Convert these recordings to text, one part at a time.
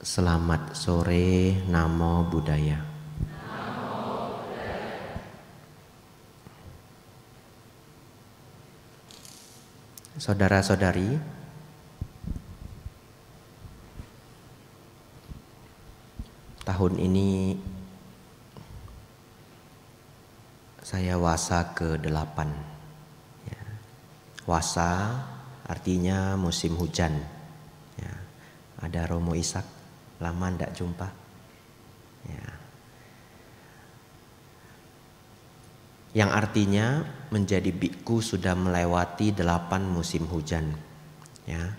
Selamat sore, Namo Buddhaya. Saudara-saudari, tahun ini saya wasa ke-8. Ya. Wasa artinya musim hujan. Ya. Ada Romo Ishak, lama ndak jumpa. Ya. Yang artinya menjadi bikku sudah melewati 8 musim hujan. Ya.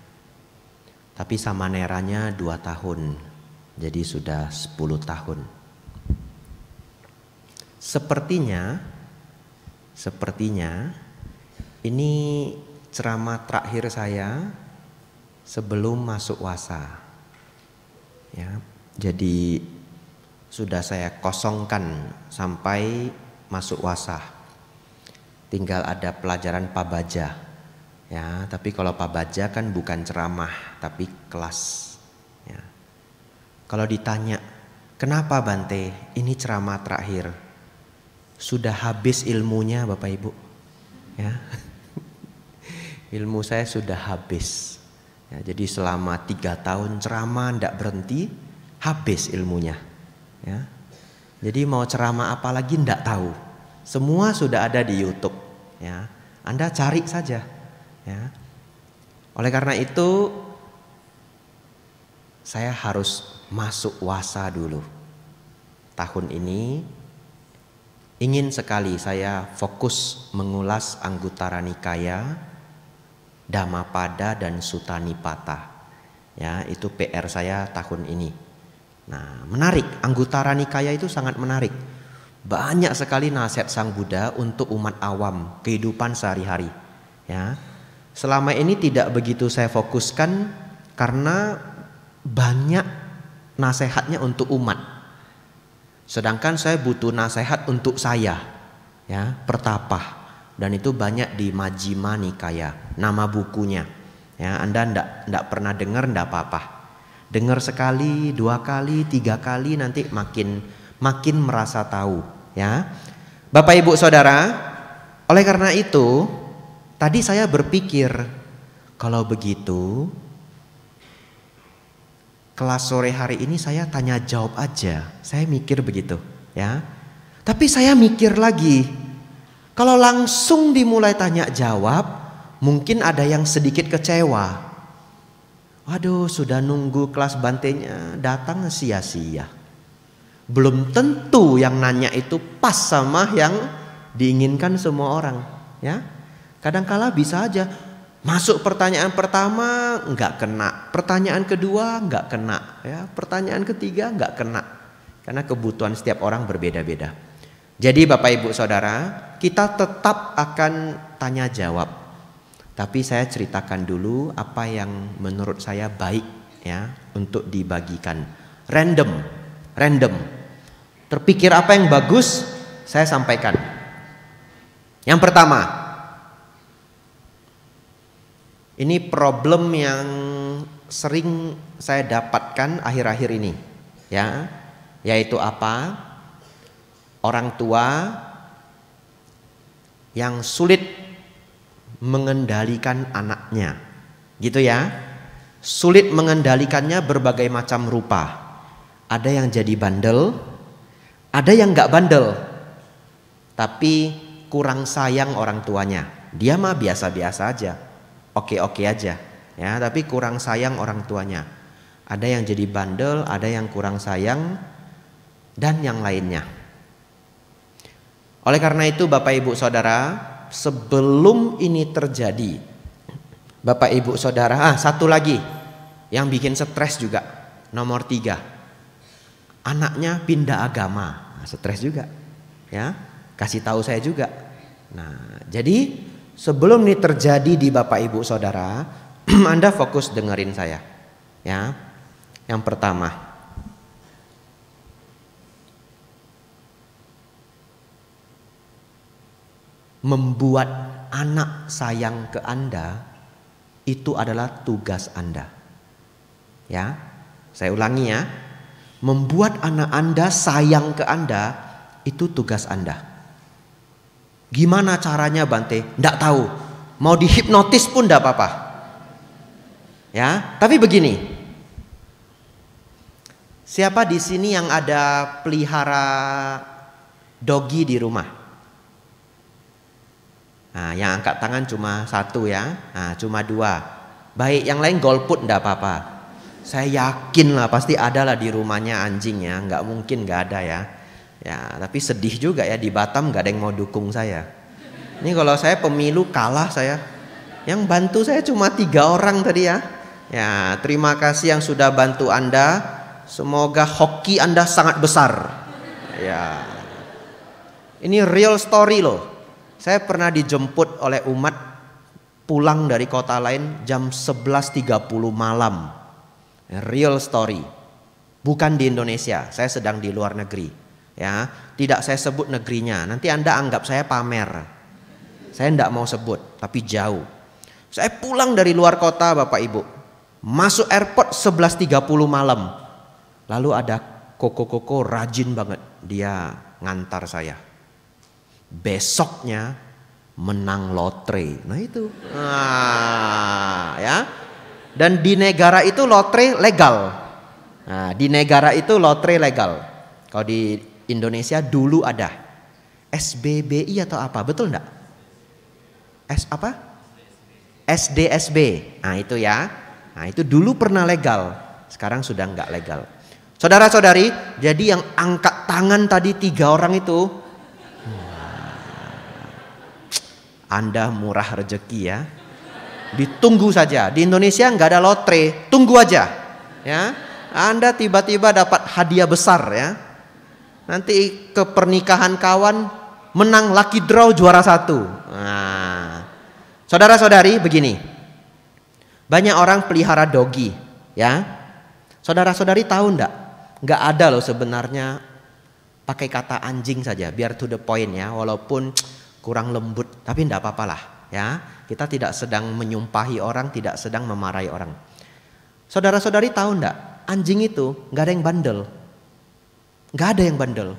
Tapi samaneranya 2 tahun. Jadi sudah 10 tahun. Sepertinya ini ceramah terakhir saya sebelum masuk wasa. Ya. Jadi sudah saya kosongkan sampai masuk wasa. Tinggal ada pelajaran pabaja. Ya, tapi kalau pabaja kan bukan ceramah tapi kelas. Ya. Kalau ditanya, kenapa Bante? Ini ceramah terakhir. Sudah habis ilmunya Bapak Ibu. Ya. Ilmu saya sudah habis. Ya, jadi selama 3 tahun ceramah ndak berhenti, habis ilmunya. Ya. Jadi mau ceramah apa lagi ndak tahu. Semua sudah ada di YouTube. Ya. Anda cari saja. Ya. Oleh karena itu saya harus masuk wasa dulu. Tahun ini ingin sekali saya fokus mengulas Anguttara Nikaya, Dhammapada dan Sutta Nipata. Ya, itu PR saya tahun ini. Nah, menarik, Anguttara Nikaya itu sangat menarik. Banyak sekali nasihat Sang Buddha untuk umat awam, kehidupan sehari-hari. Ya. Selama ini tidak begitu saya fokuskan karena banyak nasihatnya untuk umat. Sedangkan saya butuh nasihat untuk saya, ya, pertapa. Dan itu banyak di Majjhima Nikaya, nama bukunya. Ya, Anda ndak pernah dengar ndak apa-apa. Dengar sekali, 2 kali, 3 kali nanti makin merasa tahu, ya. Bapak Ibu Saudara, oleh karena itu tadi saya berpikir kalau begitu kelas sore hari ini saya tanya jawab aja. Saya mikir begitu, ya. Tapi saya mikir lagi, kalau langsung dimulai tanya jawab, mungkin ada yang sedikit kecewa. Waduh, sudah nunggu kelas Bantenya datang sia-sia. Belum tentu yang nanya itu pas sama yang diinginkan semua orang, ya. Kadangkala bisa aja masuk pertanyaan pertama nggak kena, pertanyaan kedua nggak kena, ya, pertanyaan ketiga nggak kena, karena kebutuhan setiap orang berbeda-beda. Jadi Bapak Ibu Saudara, kita tetap akan tanya jawab, tapi saya ceritakan dulu apa yang menurut saya baik, ya, untuk dibagikan. Random. Terpikir apa yang bagus, saya sampaikan. Yang pertama, ini problem yang sering saya dapatkan akhir-akhir ini, ya, yaitu apa? Orang tua yang sulit mengendalikan anaknya, gitu ya. Sulit mengendalikannya berbagai macam rupa. Ada yang jadi bandel, ada yang nggak bandel, tapi kurang sayang orang tuanya. Dia mah biasa-biasa aja. Oke-oke aja, ya, tapi kurang sayang orang tuanya. Ada yang jadi bandel, ada yang kurang sayang, dan yang lainnya. Oleh karena itu Bapak Ibu Saudara, sebelum ini terjadi, Bapak Ibu Saudara, satu lagi yang bikin stres juga, nomor 3, anaknya pindah agama, stres juga, ya, kasih tahu saya juga. Nah, jadi sebelum ini terjadi di Bapak Ibu Saudara, Anda fokus dengerin saya, ya. Yang pertama, membuat anak sayang ke Anda itu adalah tugas Anda, ya. Saya ulangi ya. Membuat anak Anda sayang ke Anda, itu tugas Anda. Gimana caranya Bante? Nggak tahu. Mau dihipnotis pun nggak apa-apa. Ya, tapi begini. Siapa di sini yang ada pelihara dogi di rumah? Nah, yang angkat tangan cuma satu ya. Nah, cuma dua. Baik, yang lain golput nggak apa-apa. Saya yakin lah pasti ada lah di rumahnya anjing ya. Nggak mungkin nggak ada ya. Ya, tapi sedih juga ya, di Batam nggak ada yang mau dukung saya. Ini kalau saya pemilu kalah saya. Yang bantu saya cuma 3 orang tadi ya. Ya, terima kasih yang sudah bantu Anda. Semoga hoki Anda sangat besar. Ya. Ini real story loh. Saya pernah dijemput oleh umat pulang dari kota lain jam 11.30 malam. Real story. Bukan di Indonesia, saya sedang di luar negeri. Ya, tidak saya sebut negerinya. Nanti Anda anggap saya pamer. Saya tidak mau sebut, tapi jauh. Saya pulang dari luar kota Bapak Ibu. Masuk airport 11.30 malam. Lalu ada koko-koko rajin banget. Dia ngantar saya. Besoknya menang lotre. Nah itu. Nah, ya. Dan di negara itu lotre legal. Nah, di negara itu lotre legal. Kalau di Indonesia dulu ada SBBI atau apa, betul enggak? Apa? SDSB. Nah itu ya. Nah itu dulu pernah legal. Sekarang sudah enggak legal. Saudara-saudari, jadi yang angkat tangan tadi 3 orang itu, Anda murah rezeki ya. Ditunggu saja. Di Indonesia nggak ada lotre, tunggu aja. Ya, Anda tiba-tiba dapat hadiah besar ya. Nanti ke pernikahan kawan menang lucky draw juara 1. Nah, saudara-saudari begini. Banyak orang pelihara dogi, ya. Saudara-saudari tahu nggak? Nggak ada loh sebenarnya pakai kata anjing saja, biar to the point ya. Walaupun kurang lembut, tapi enggak apa-apa lah ya. Kita tidak sedang menyumpahi orang, tidak sedang memarahi orang. Saudara-saudari tahu enggak? Anjing itu enggak ada yang bandel. Enggak ada yang bandel.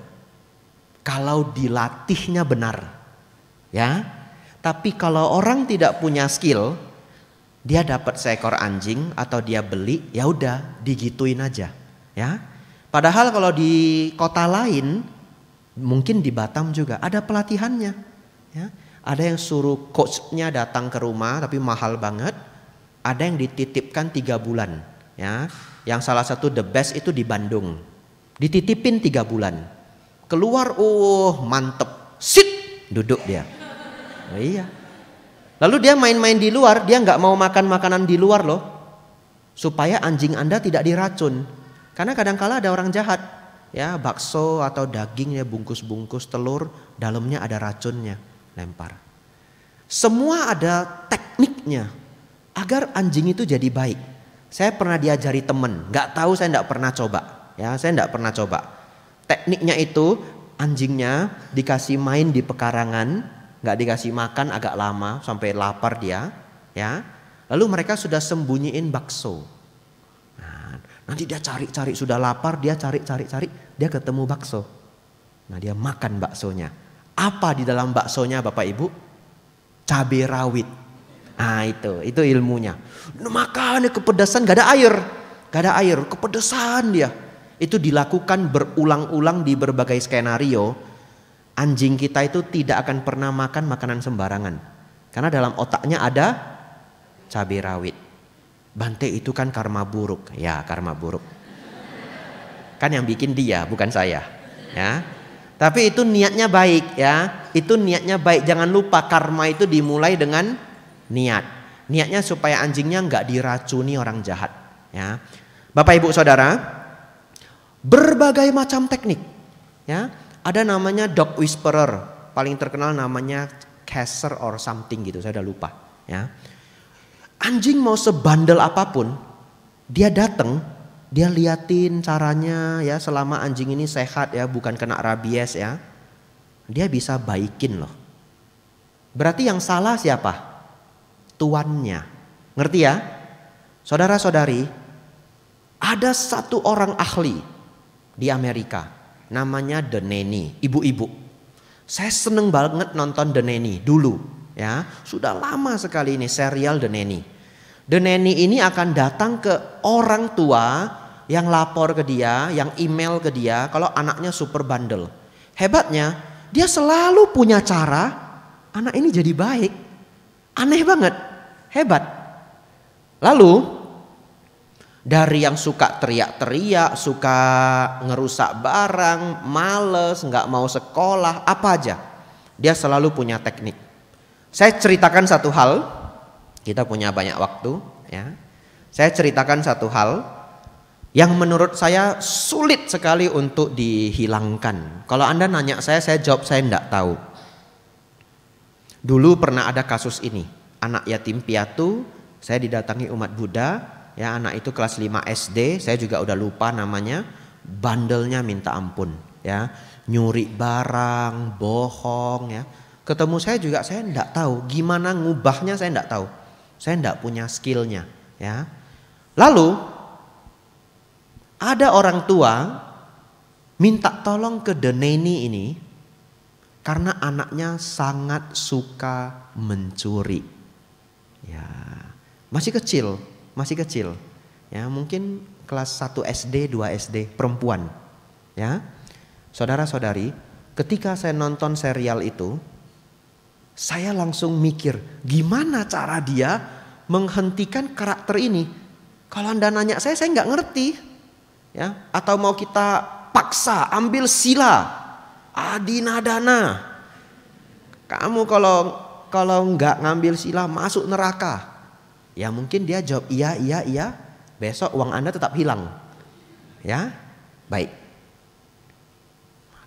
Kalau dilatihnya benar. Ya. Tapi kalau orang tidak punya skill, dia dapat seekor anjing atau dia beli, ya udah digituin aja, ya. Padahal kalau di kota lain, mungkin di Batam juga ada pelatihannya. Ya, ada yang suruh coachnya datang ke rumah tapi mahal banget. Ada yang dititipkan 3 bulan. Ya, yang salah satu the best itu di Bandung. Dititipin 3 bulan. Keluar, mantep. Sit, duduk dia. Oh, iya. Lalu dia main-main di luar. Dia nggak mau makan makanan di luar loh. Supaya anjing Anda tidak diracun. Karena kadang-kala ada orang jahat. Ya, bakso atau daging ya bungkus-bungkus telur. Dalamnya ada racunnya. Lempar. Semua ada tekniknya agar anjing itu jadi baik. Saya pernah diajari temen, nggak tahu, saya nggak pernah coba. Ya, saya nggak pernah coba. Tekniknya itu anjingnya dikasih main di pekarangan, nggak dikasih makan agak lama sampai lapar dia. Ya, lalu mereka sudah sembunyiin bakso. Nah, nanti dia cari-cari, sudah lapar dia cari-cari, dia ketemu bakso. Nah, dia makan baksonya. Apa di dalam baksonya Bapak Ibu? Cabai rawit. Nah itu ilmunya. Makan kepedasan, gak ada air, kepedasan dia. Itu dilakukan berulang-ulang di berbagai skenario. Anjing kita itu tidak akan pernah makan makanan sembarangan. Karena dalam otaknya ada cabai rawit. Bante itu kan karma buruk. Ya, karma buruk. Kan yang bikin dia, bukan saya. Ya. Tapi itu niatnya baik ya. Itu niatnya baik. Jangan lupa karma itu dimulai dengan niat. Niatnya supaya anjingnya nggak diracuni orang jahat. Ya, Bapak Ibu Saudara, berbagai macam teknik. Ya, ada namanya dog whisperer. Paling terkenal namanya caster or something gitu. Saya udah lupa. Ya, anjing mau sebandel apapun, dia datang. Dia liatin caranya ya, selama anjing ini sehat ya, bukan kena rabies ya. Dia bisa baikin loh. Berarti yang salah siapa? Tuannya. Ngerti ya? Saudara-saudari, Ada satu orang ahli di Amerika, namanya The Nanny, ibu-ibu. Saya seneng banget nonton The Nanny dulu, ya. Sudah lama sekali ini serial The Nanny. The Nanny ini akan datang ke orang tua yang lapor ke dia, yang email ke dia kalau anaknya super bandel. Hebatnya, dia selalu punya cara anak ini jadi baik. Aneh banget, hebat. Lalu dari yang suka teriak-teriak, suka ngerusak barang, males, nggak mau sekolah, apa aja, dia selalu punya teknik. Saya ceritakan satu hal, kita punya banyak waktu, ya. Saya ceritakan satu hal yang menurut saya sulit sekali untuk dihilangkan. Kalau Anda nanya saya jawab saya enggak tahu. Dulu pernah ada kasus ini, anak yatim piatu, saya didatangi umat Buddha, ya, anak itu kelas 5 SD, saya juga udah lupa namanya, bandelnya minta ampun, ya, nyuri barang, bohong, ya. Ketemu saya juga saya enggak tahu gimana ngubahnya, saya enggak tahu. Saya enggak punya skillnya, ya. Lalu ada orang tua minta tolong ke The Nanny ini karena anaknya sangat suka mencuri. Ya, masih kecil. Ya, mungkin kelas 1 SD, 2 SD, perempuan. Ya. Saudara-saudari, ketika saya nonton serial itu, saya langsung mikir, gimana cara dia menghentikan karakter ini? Kalau Anda nanya saya nggak ngerti. Ya, atau mau kita paksa ambil sila adinadana. Kamu kalau nggak ngambil sila masuk neraka. Ya mungkin dia jawab iya. Besok uang Anda tetap hilang. Ya, baik.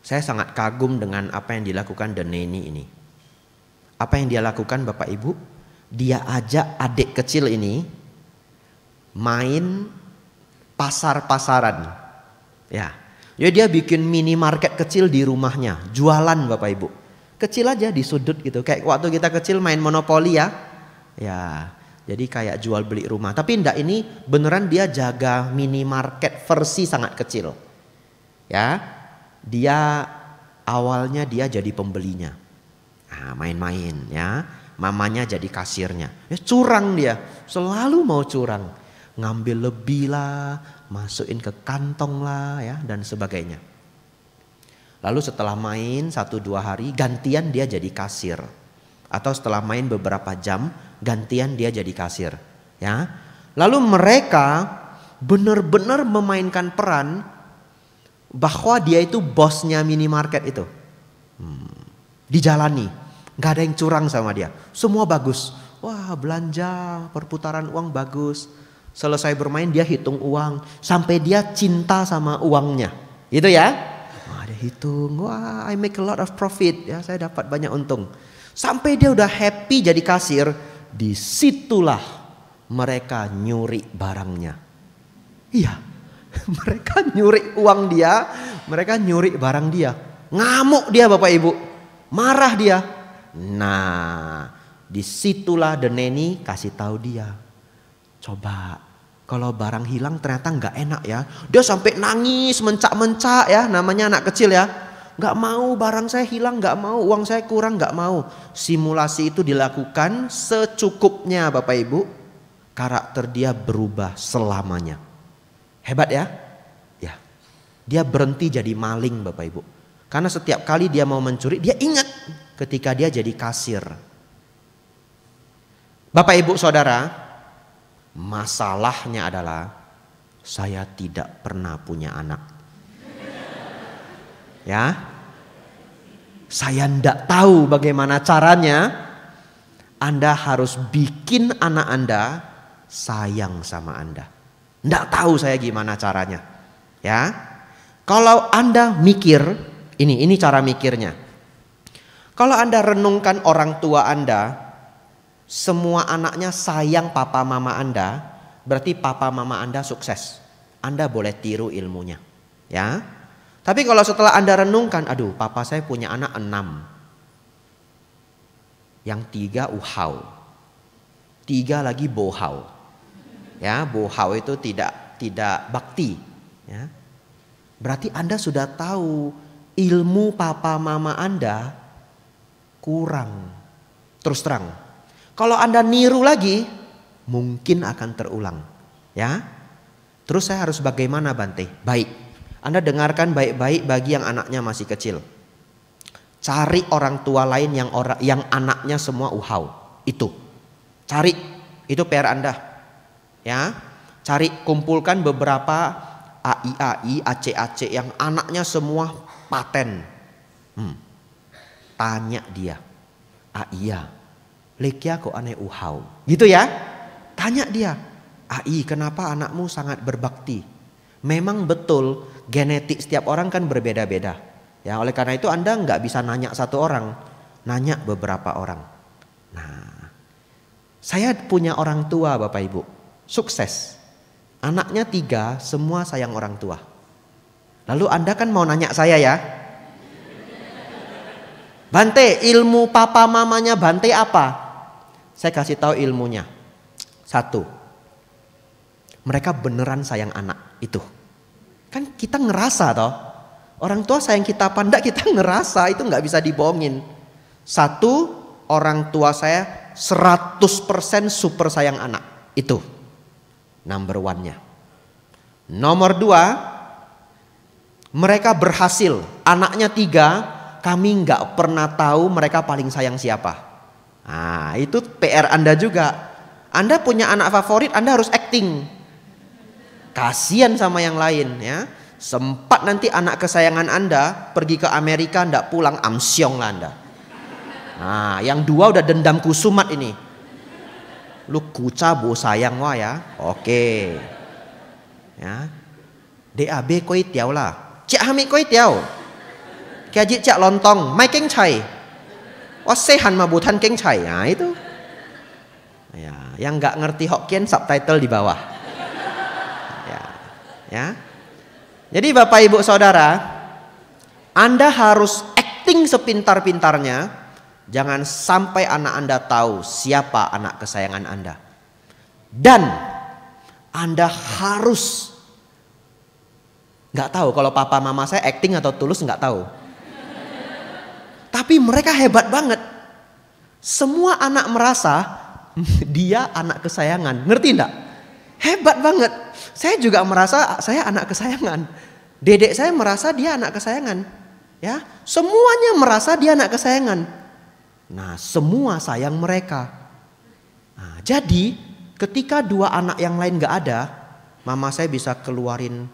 Saya sangat kagum dengan apa yang dilakukan The Nanny ini. Apa yang dia lakukan Bapak Ibu? Dia ajak adik kecil ini main pasar-pasaran. Ya. Jadi dia bikin minimarket kecil di rumahnya, jualan Bapak Ibu. Kecil aja di sudut gitu. Kayak waktu kita kecil main monopoli ya. Ya. Jadi kayak jual beli rumah. Tapi enggak, ini beneran dia jaga minimarket versi sangat kecil. Ya. Dia awalnya dia jadi pembelinya. Nah, main-main ya. Mamanya jadi kasirnya. Ya, curang dia. Selalu mau curang. Ngambil lebih lah, masukin ke kantong lah ya, dan sebagainya. Lalu setelah main 1-2 hari gantian dia jadi kasir. Atau setelah main beberapa jam gantian dia jadi kasir ya. Lalu mereka benar-benar memainkan peran bahwa dia itu bosnya minimarket itu. Dijalani, gak ada yang curang sama dia, semua bagus. Wah, belanja, perputaran uang bagus. Selesai bermain dia hitung uang sampai dia cinta sama uangnya, gitu ya. Wah, dia hitung, wah, I make a lot of profit ya, saya dapat banyak untung. Sampai dia udah happy jadi kasir, disitulah mereka nyuri barangnya. Iya, mereka nyuri uang dia, mereka nyuri barang dia. Ngamuk dia Bapak Ibu, marah dia. Nah, disitulah The Nanny kasih tahu dia, coba kalau barang hilang ternyata nggak enak ya. Dia sampai nangis mencak-mencak ya, namanya anak kecil ya. Nggak mau barang saya hilang, nggak mau uang saya kurang, nggak mau. Simulasi itu dilakukan secukupnya Bapak Ibu. Karakter dia berubah selamanya. Hebat ya? Ya. Dia berhenti jadi maling Bapak Ibu. Karena setiap kali dia mau mencuri, dia ingat ketika dia jadi kasir. Bapak Ibu Saudara, masalahnya adalah saya tidak pernah punya anak. Ya, saya tidak tahu bagaimana caranya. Anda harus bikin anak Anda sayang sama Anda. Tidak tahu saya gimana caranya. Ya, kalau Anda mikir, ini cara mikirnya. Kalau Anda renungkan orang tua Anda, semua anaknya sayang papa mama Anda, berarti papa mama Anda sukses. Anda boleh tiru ilmunya. Ya. Tapi kalau setelah Anda renungkan, aduh papa saya punya anak 6. Yang 3 uhau. 3 lagi bohau. Ya, bohau itu tidak tidak bakti. Ya. Berarti Anda sudah tahu ilmu papa mama Anda kurang. Terus terang. Kalau Anda niru lagi, mungkin akan terulang. Ya. Terus saya harus bagaimana Bante? Baik. Anda dengarkan baik-baik bagi yang anaknya masih kecil. Cari orang tua lain yang anaknya semua uhau. Itu. Cari. Itu PR Anda. Ya. Cari, kumpulkan beberapa AI, AC yang anaknya semua paten. Tanya dia. Iya. Lekia kok aneh uhau. Gitu ya. Tanya dia. Kenapa anakmu sangat berbakti? Memang betul genetik setiap orang kan berbeda-beda. Ya, oleh karena itu Anda nggak bisa nanya satu orang. Nanya beberapa orang. Nah, saya punya orang tua Bapak Ibu. Sukses. Anaknya 3, semua sayang orang tua. Lalu Anda kan mau nanya saya ya. Bante, ilmu papa mamanya Bante apa? Saya kasih tahu ilmunya. 1. Mereka beneran sayang anak. Itu. Kan kita ngerasa toh. Orang tua sayang kita apa enggak kita ngerasa. Itu nggak bisa dibohongin. 1. Orang tua saya 100% super sayang anak. Itu. Number 1-nya. Nomor 2. Mereka berhasil. Anaknya 3. Kami nggak pernah tahu mereka paling sayang siapa. Nah, itu PR Anda juga. Anda punya anak favorit, Anda harus acting. Kasian sama yang lain ya. Sempat nanti anak kesayangan Anda pergi ke Amerika, ndak pulang, amsyong lah Anda. Nah, yang 2 udah dendam kusumat ini. Lu kuca bo sayang wah ya. Oke. Ya. DAB koi tiao lah. Cik hamik koi tiao. Kajik cak lontong, mai keng chai. Wasehan mabutan keng chai. Nah itu. Ya, yang nggak ngerti Hokkien subtitle di bawah. Ya. Jadi Bapak Ibu Saudara, Anda harus acting sepintar-pintarnya. Jangan sampai anak Anda tahu siapa anak kesayangan Anda. Dan Anda harus nggak tahu kalau papa mama saya acting atau tulus nggak tahu. Tapi mereka hebat banget. Semua anak merasa dia anak kesayangan. Ngerti enggak? Hebat banget. Saya juga merasa saya anak kesayangan. Dedek saya merasa dia anak kesayangan. Ya, semuanya merasa dia anak kesayangan. Nah, semua sayang mereka. Nah, jadi ketika 2 anak yang lain nggak ada, mama saya bisa keluarin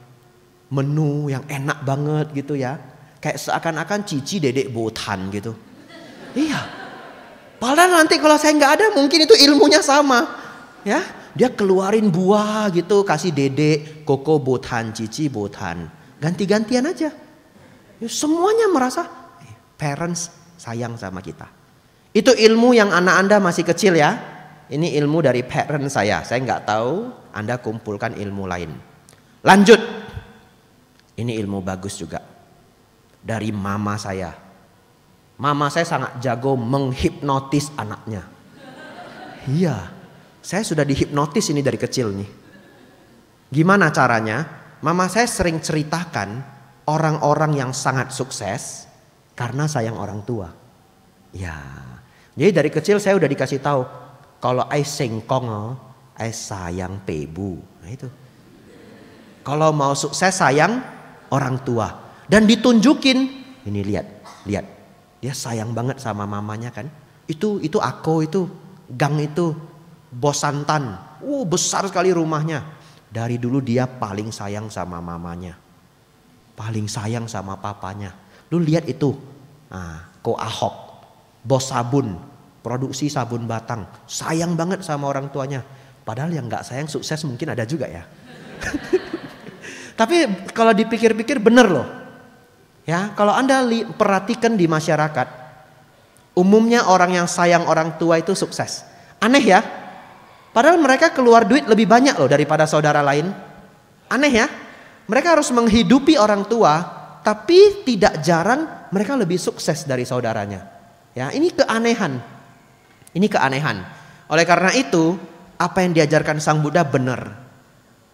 menu yang enak banget gitu ya. Kayak seakan-akan cici dedek botan gitu. Iya. Padahal nanti kalau saya nggak ada mungkin itu ilmunya sama. Ya, dia keluarin buah gitu, kasih dedek, koko botan, cici botan. Ganti-gantian aja. Ya, semuanya merasa parents sayang sama kita. Itu ilmu yang anak Anda masih kecil ya. Ini ilmu dari parents saya. Saya nggak tahu, Anda kumpulkan ilmu lain. Lanjut. Ini ilmu bagus juga. Dari mama saya. Mama saya sangat jago menghipnotis anaknya. Iya, saya sudah dihipnotis ini dari kecil nih. Gimana caranya? Mama saya sering ceritakan orang-orang yang sangat sukses karena sayang orang tua. Ya, jadi dari kecil saya udah dikasih tahu kalau ai sengkong, ai sayang pebu. Nah itu. Kalau mau sukses sayang orang tua. Dan ditunjukin, ini lihat, dia sayang banget sama mamanya kan. Itu aku itu, gang itu, bos santan, besar sekali rumahnya. Dari dulu dia paling sayang sama mamanya, paling sayang sama papanya. Lu lihat itu, Ko Ahok, bos sabun, produksi sabun batang, sayang banget sama orang tuanya. Padahal yang nggak sayang sukses mungkin ada juga ya. Tapi kalau dipikir-pikir bener loh. Ya, kalau Anda perhatikan di masyarakat, umumnya orang yang sayang orang tua itu sukses. Aneh ya? Padahal mereka keluar duit lebih banyak loh daripada saudara lain. Aneh ya? Mereka harus menghidupi orang tua, tapi tidak jarang mereka lebih sukses dari saudaranya. Ya, ini keanehan. Ini keanehan. Oleh karena itu, apa yang diajarkan Sang Buddha benar.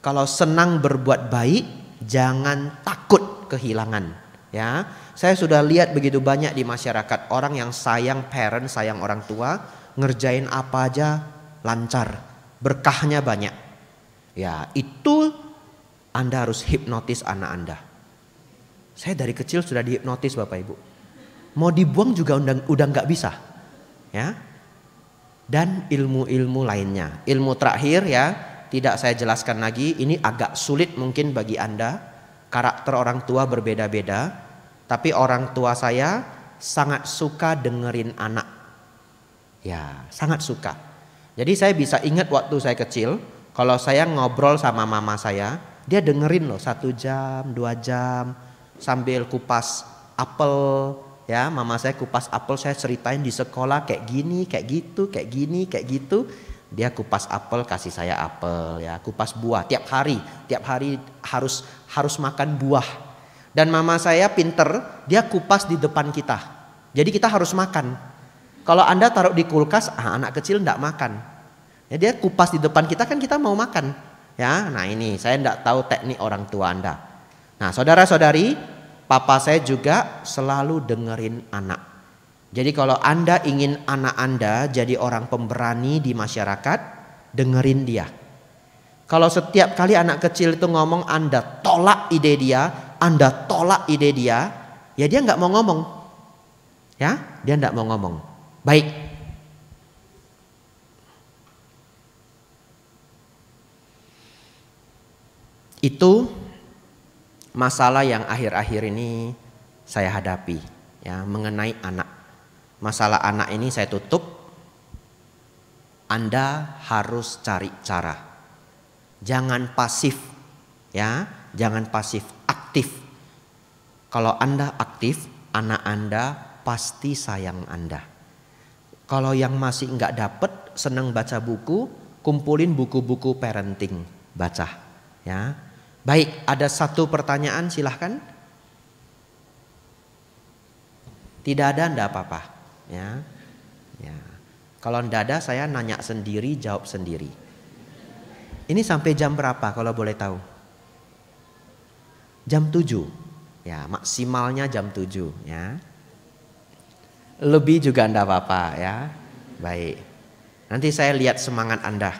Kalau senang berbuat baik, jangan takut kehilangan. Ya, saya sudah lihat begitu banyak di masyarakat orang yang sayang parent, sayang orang tua, ngerjain apa aja lancar, berkahnya banyak. Ya, itu Anda harus hipnotis anak Anda. Saya dari kecil sudah dihipnotis Bapak Ibu. Mau dibuang juga udah nggak bisa. Ya. Dan ilmu-ilmu lainnya. Ilmu terakhir ya, tidak saya jelaskan lagi, ini agak sulit mungkin bagi Anda. Karakter orang tua berbeda-beda, tapi orang tua saya sangat suka dengerin anak. Ya, sangat suka. Jadi saya bisa ingat waktu saya kecil, kalau saya ngobrol sama mama saya, dia dengerin loh 1 jam, 2 jam, sambil kupas apel. Ya, mama saya kupas apel, saya ceritain di sekolah kayak gini, kayak gitu, kayak gini, kayak gitu. Dia kupas apel, kasih saya apel, ya, kupas buah tiap hari harus makan buah. Dan mama saya pinter, dia kupas di depan kita. Jadi kita harus makan. Kalau Anda taruh di kulkas, anak kecil enggak makan. Ya, dia kupas di depan kita, kan kita mau makan. Ya, nah ini saya enggak tahu teknik orang tua Anda. Nah, saudara-saudari, papa saya juga selalu dengerin anak. Jadi kalau Anda ingin anak Anda jadi orang pemberani di masyarakat, dengerin dia. Kalau setiap kali anak kecil itu ngomong Anda tolak ide dia, ya dia nggak mau ngomong. Ya, dia nggak mau ngomong. Baik. Itu masalah yang akhir-akhir ini saya hadapi, ya, mengenai anak. Masalah anak ini saya tutup. Anda harus cari cara. Jangan pasif, ya, jangan pasif, aktif. Kalau Anda aktif, anak Anda pasti sayang Anda. Kalau yang masih nggak dapet, senang baca buku, kumpulin buku-buku parenting, baca, ya. Baik, ada satu pertanyaan, silahkan. Tidak ada, enggak apa-apa. Ya. Ya. Kalau enggak ada, saya nanya sendiri, jawab sendiri. Ini sampai jam berapa kalau boleh tahu? Jam 7. Ya, maksimalnya jam 7, ya. Lebih juga enggak apa-apa, ya. Baik. Nanti saya lihat semangat Anda.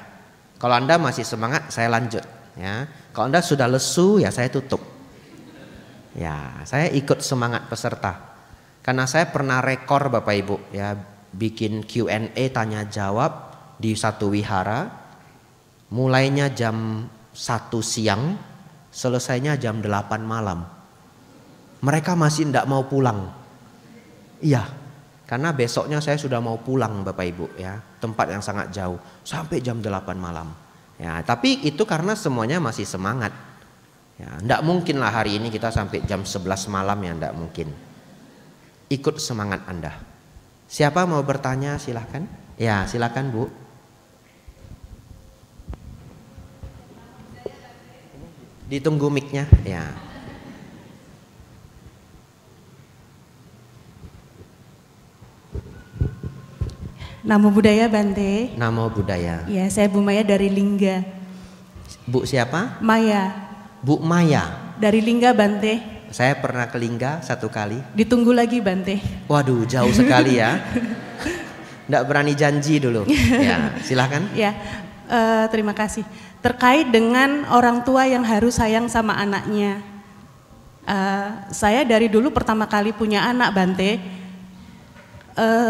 Kalau Anda masih semangat, saya lanjut, ya. Kalau Anda sudah lesu, ya saya tutup. Ya, saya ikut semangat peserta. Karena saya pernah rekor Bapak Ibu, ya, bikin Q&A tanya jawab di satu wihara. Mulainya jam 1 siang, selesainya jam 8 malam. Mereka masih tidak mau pulang. Iya, karena besoknya saya sudah mau pulang Bapak Ibu, ya. Tempat yang sangat jauh, sampai jam 8 malam. Ya, tapi itu karena semuanya masih semangat. Ya, enggak mungkin lah hari ini kita sampai jam 11 malam, ya, enggak mungkin. Ikut semangat Anda. Siapa mau bertanya silahkan? Ya, silahkan Bu. Ditunggu mic-nya, ya. Namo Buddhaya Bante. Namo Buddhaya. Ya, saya Bu Maya dari Lingga. Bu siapa? Maya. Bu Maya. Dari Lingga Bante. Saya pernah ke Lingga 1 kali. Ditunggu lagi Bante. Waduh, jauh sekali ya. Nggak berani janji dulu. Ya, silahkan. Ya, terima kasih. Terkait dengan orang tua yang harus sayang sama anaknya. Saya dari dulu pertama kali punya anak Bante.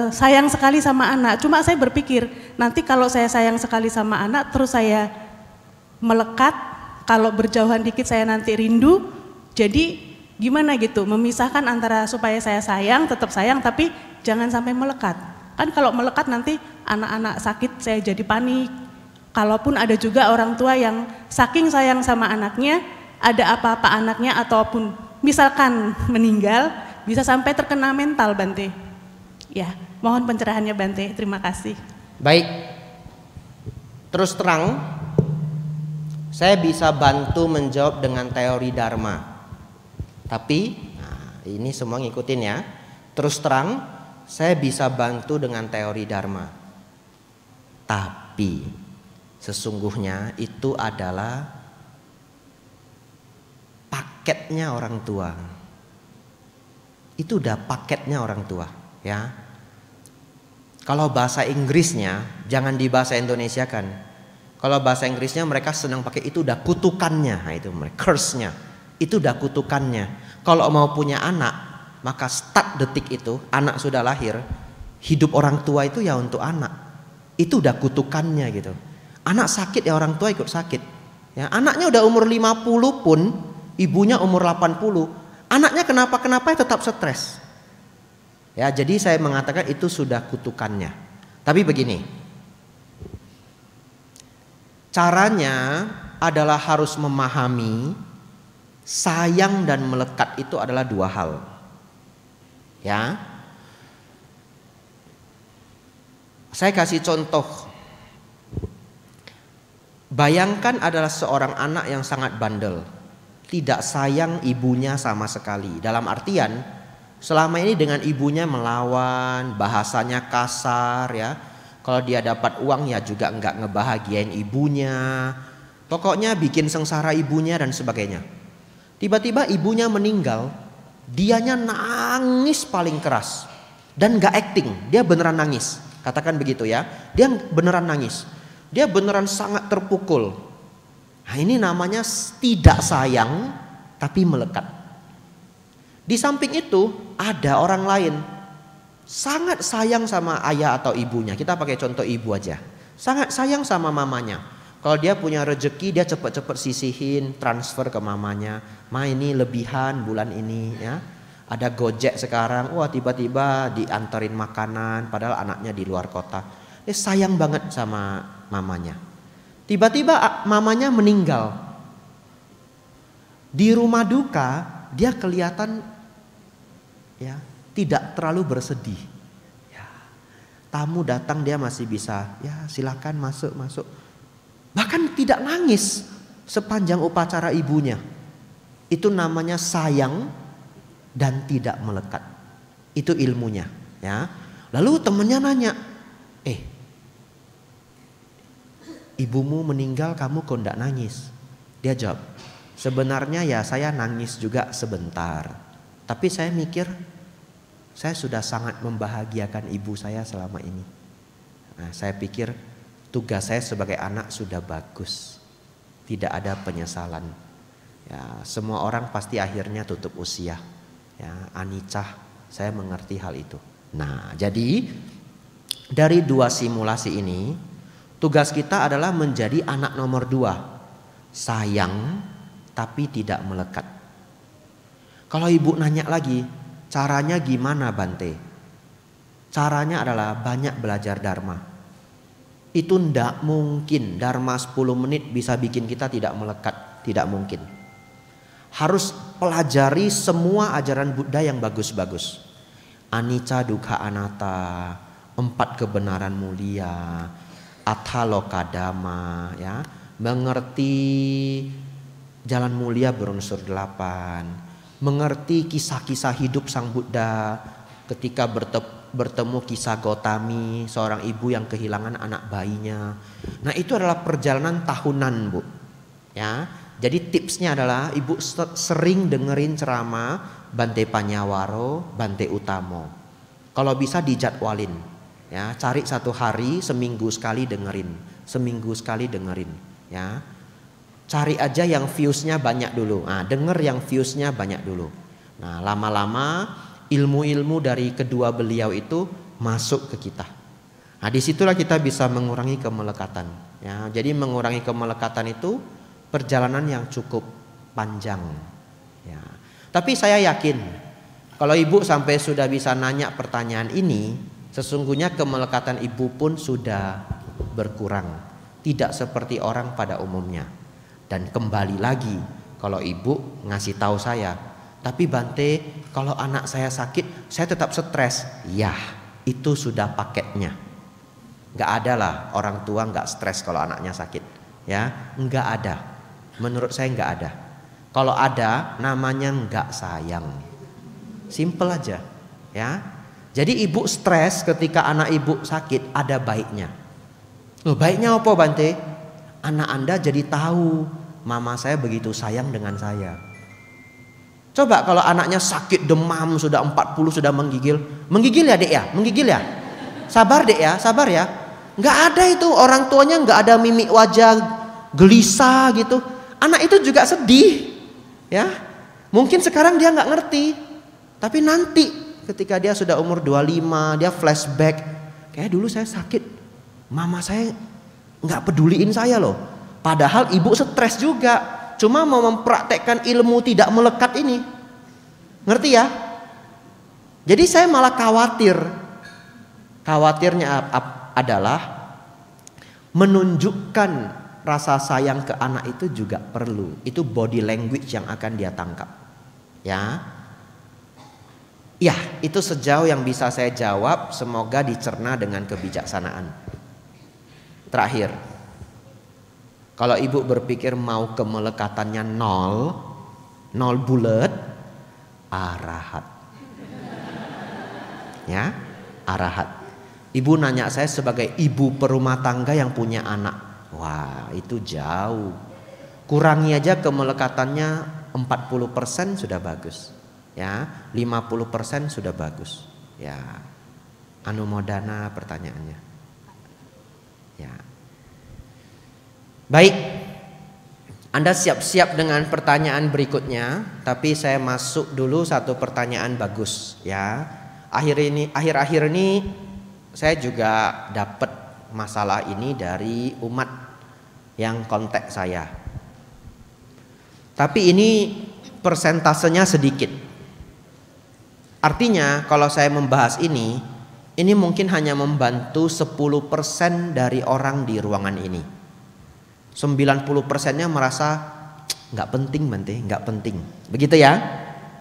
Sayang sekali sama anak. Cuma saya berpikir nanti kalau saya sayang sekali sama anak, terus saya melekat, kalau berjauhan dikit saya nanti rindu. Jadi gimana gitu, memisahkan antara supaya saya sayang, tetap sayang, tapi jangan sampai melekat. Kan kalau melekat nanti anak-anak sakit, saya jadi panik. Kalaupun ada juga orang tua yang saking sayang sama anaknya, ada apa-apa anaknya ataupun misalkan meninggal, bisa sampai terkena mental Bante. Ya, mohon pencerahannya Bante, terima kasih. Baik, terus terang, saya bisa bantu menjawab dengan teori Dharma. Tapi, nah, ini semua ngikutin ya. Terus terang, saya bisa bantu dengan teori Dharma. Tapi, sesungguhnya itu adalah paketnya orang tua. Itu udah paketnya orang tua, ya. Kalau bahasa Inggrisnya jangan di bahasa Indonesia kan. Kalau bahasa Inggrisnya mereka senang pakai itu udah kutukannya, nah itu curse-nya. Itu udah kutukannya. Kalau mau punya anak, maka start detik itu anak sudah lahir, hidup orang tua itu ya untuk anak. Itu udah kutukannya gitu. Anak sakit ya orang tua ikut sakit. Ya, anaknya udah umur 50 pun, ibunya umur 80, anaknya kenapa-kenapa ya tetap stres. Ya, jadi saya mengatakan itu sudah kutukannya. Tapi begini, caranya adalah harus memahami sayang dan melekat itu adalah dua hal. Ya. Saya kasih contoh. Bayangkan adalah seorang anak yang sangat bandel, tidak sayang ibunya sama sekali. Dalam artian selama ini dengan ibunya melawan, bahasanya kasar ya. Kalau dia dapat uang ya juga enggak ngebahagiain ibunya. Pokoknya bikin sengsara ibunya dan sebagainya. Tiba-tiba ibunya meninggal, dianya nangis paling keras. Dan enggak acting, dia beneran nangis. Katakan begitu ya, dia beneran nangis. Dia beneran sangat terpukul. Nah, ini namanya tidak sayang tapi melekat. Di samping itu ada orang lain sangat sayang sama ayah atau ibunya. Kita pakai contoh ibu aja. Sangat sayang sama mamanya. Kalau dia punya rezeki dia cepet-cepet sisihin, transfer ke mamanya. Ma ini lebihan bulan ini ya. Ada Gojek sekarang, wah tiba-tiba diantarin makanan padahal anaknya di luar kota. Dia sayang banget sama mamanya. Tiba-tiba mamanya meninggal. Di rumah duka dia kelihatan ya tidak terlalu bersedih. Ya, tamu datang dia masih bisa ya silakan masuk. Bahkan tidak nangis sepanjang upacara ibunya. Itu namanya sayang dan tidak melekat. Itu ilmunya ya. Lalu temannya nanya, ibumu meninggal kamu kok enggak nangis? Dia jawab, sebenarnya ya saya nangis juga sebentar. Tapi saya mikir saya sudah sangat membahagiakan ibu saya selama ini. Nah, saya pikir tugas saya sebagai anak sudah bagus. Tidak ada penyesalan. Ya, semua orang pasti akhirnya tutup usia. Ya, anicah, saya mengerti hal itu. Nah, jadi dari dua simulasi ini tugas kita adalah menjadi anak nomor 2. Sayang tapi tidak melekat. Kalau ibu nanya lagi, caranya gimana Bante? Caranya adalah banyak belajar Dharma. Itu ndak mungkin Dharma 10 menit bisa bikin kita tidak melekat. Tidak mungkin. Harus pelajari semua ajaran Buddha yang bagus-bagus. Anicca, Dukkha, Anatta, 4 kebenaran mulia, Attha Loka Dhamma, ya, mengerti jalan mulia berunsur 8, mengerti kisah-kisah hidup Sang Buddha ketika bertemu kisah Gotami, seorang ibu yang kehilangan anak bayinya. Nah, itu adalah perjalanan tahunan, Bu. Ya. Jadi tipsnya adalah ibu sering dengerin ceramah Bante Panyawaro, Bante Utamo. Kalau bisa dijadwalin, ya, cari 1 hari seminggu sekali dengerin, ya. Cari aja yang viewsnya banyak dulu. Nah, denger yang viewsnya banyak dulu. Nah, lama-lama ilmu-ilmu dari kedua beliau itu masuk ke kita. Nah, disitulah kita bisa mengurangi kemelekatan. Ya, jadi mengurangi kemelekatan itu perjalanan yang cukup panjang. Ya. Tapi saya yakin kalau ibu sampai sudah bisa nanya pertanyaan ini, sesungguhnya kemelekatan ibu pun sudah berkurang. Tidak seperti orang pada umumnya. Dan kembali lagi, kalau ibu ngasih tahu saya, tapi Bante, kalau anak saya sakit, saya tetap stres. Ya, itu sudah paketnya. Gak ada lah orang tua gak stres kalau anaknya sakit. Ya, gak ada. Menurut saya gak ada. Kalau ada, namanya gak sayang. Simple aja. Ya. Jadi ibu stres ketika anak ibu sakit, ada baiknya. Loh, baiknya apa Bante? Anak Anda jadi tahu mama saya begitu sayang dengan saya. Coba kalau anaknya sakit demam sudah 40 sudah menggigil. Menggigil ya dek ya? Menggigil ya? Sabar dek ya, sabar ya. Nggak ada itu, orang tuanya nggak ada mimik wajah gelisah gitu. Anak itu juga sedih, ya. Mungkin sekarang dia nggak ngerti, tapi nanti ketika dia sudah umur 25, dia flashback. Kayak dulu saya sakit, mama saya nggak peduliin saya loh. Padahal ibu stres juga, cuma mau mempraktekkan ilmu tidak melekat ini. Ngerti ya? Jadi saya malah khawatir. Khawatirnya adalah menunjukkan rasa sayang ke anak itu juga perlu. Itu body language yang akan dia tangkap. Ya. Ya, itu sejauh yang bisa saya jawab. Semoga dicerna dengan kebijaksanaan. Terakhir, kalau ibu berpikir mau kemelekatannya nol bulat, arahat. Ya, arahat. Ibu nanya saya sebagai ibu perumah tangga yang punya anak. Wah, itu jauh. Kurangi aja kemelekatannya 40% sudah bagus. Ya, 50% sudah bagus. Ya. Anumodana pertanyaannya. Ya. Baik. Anda siap-siap dengan pertanyaan berikutnya, tapi saya masuk dulu satu pertanyaan bagus, ya. Akhir-akhir ini saya juga dapat masalah ini dari umat yang kontak saya. Tapi ini persentasenya sedikit. Artinya kalau saya membahas ini mungkin hanya membantu 10% dari orang di ruangan ini. 90%-nya merasa nggak penting Bante, nggak penting. Begitu ya.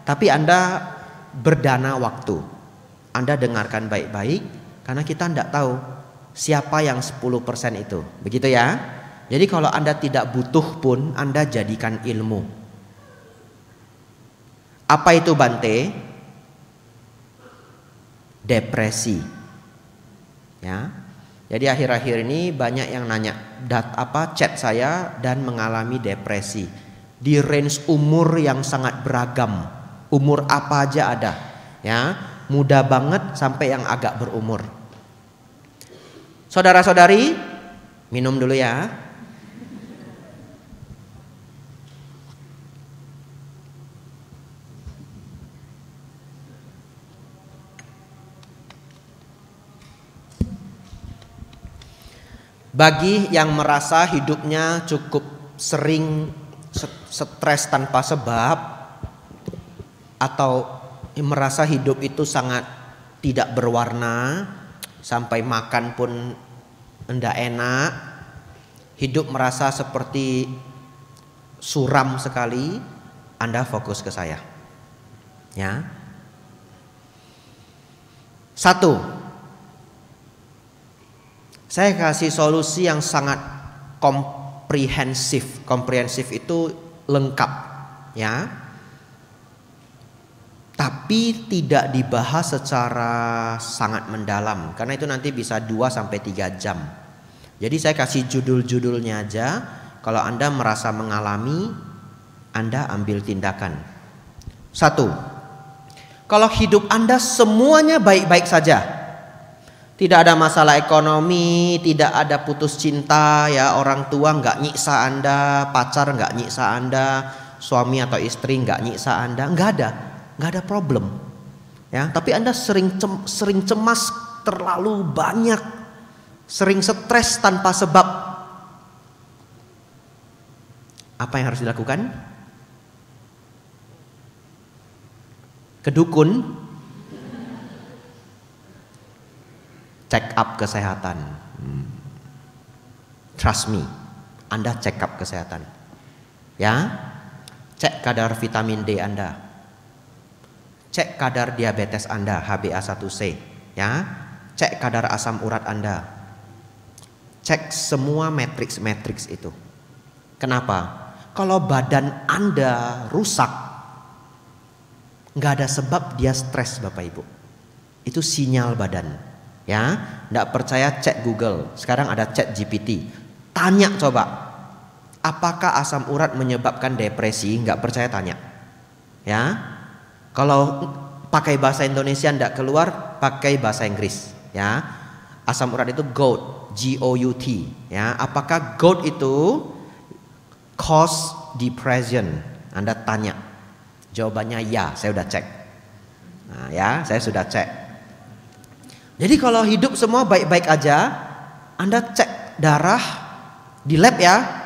Tapi Anda berdana waktu. Anda dengarkan baik-baik. Karena kita tidak tahu siapa yang 10% itu. Begitu ya. Jadi kalau Anda tidak butuh pun Anda jadikan ilmu. Apa itu Bante? Depresi. Ya. Jadi akhir-akhir ini banyak yang nanya chat saya dan mengalami depresi. Di range umur yang sangat beragam. Umur apa aja ada. Ya. Muda banget sampai yang agak berumur. Saudara-saudari, minum dulu ya. Bagi yang merasa hidupnya cukup sering stres tanpa sebab, atau merasa hidup itu sangat tidak berwarna, sampai makan pun enggak enak, hidup merasa seperti suram sekali, Anda fokus ke saya. Ya. 1. Saya kasih solusi yang sangat komprehensif. Komprehensif itu lengkap, ya. Tapi tidak dibahas secara sangat mendalam, karena itu nanti bisa 2-3 jam. Jadi saya kasih judul-judulnya aja. Kalau Anda merasa mengalami, Anda ambil tindakan. 1. Kalau hidup Anda semuanya baik-baik saja, tidak ada masalah ekonomi, tidak ada putus cinta, ya, orang tua nggak nyiksa Anda, pacar nggak nyiksa Anda, suami atau istri nggak nyiksa Anda, nggak ada problem, ya. Tapi Anda sering cemas terlalu banyak, sering stres tanpa sebab. Apa yang harus dilakukan? Ke dukun, check up kesehatan. Trust me, Anda check up kesehatan, ya. Cek kadar vitamin D Anda. Cek kadar diabetes Anda, HbA1c, ya. Cek kadar asam urat Anda. Cek semua matriks itu. Kenapa? Kalau badan Anda rusak, nggak ada sebab dia stres, Bapak Ibu. Itu sinyal badan, ya. Nggak percaya cek Google. Sekarang ada chat GPT. Tanya coba, apakah asam urat menyebabkan depresi? Nggak percaya tanya, ya. Kalau pakai bahasa Indonesia tidak keluar, pakai bahasa Inggris ya. Asam urat itu gout, GOUT ya. Apakah gout itu cause depression? Anda tanya. Jawabannya ya, saya sudah cek. Nah, ya, saya sudah cek. Jadi kalau hidup semua baik-baik aja, Anda cek darah di lab ya.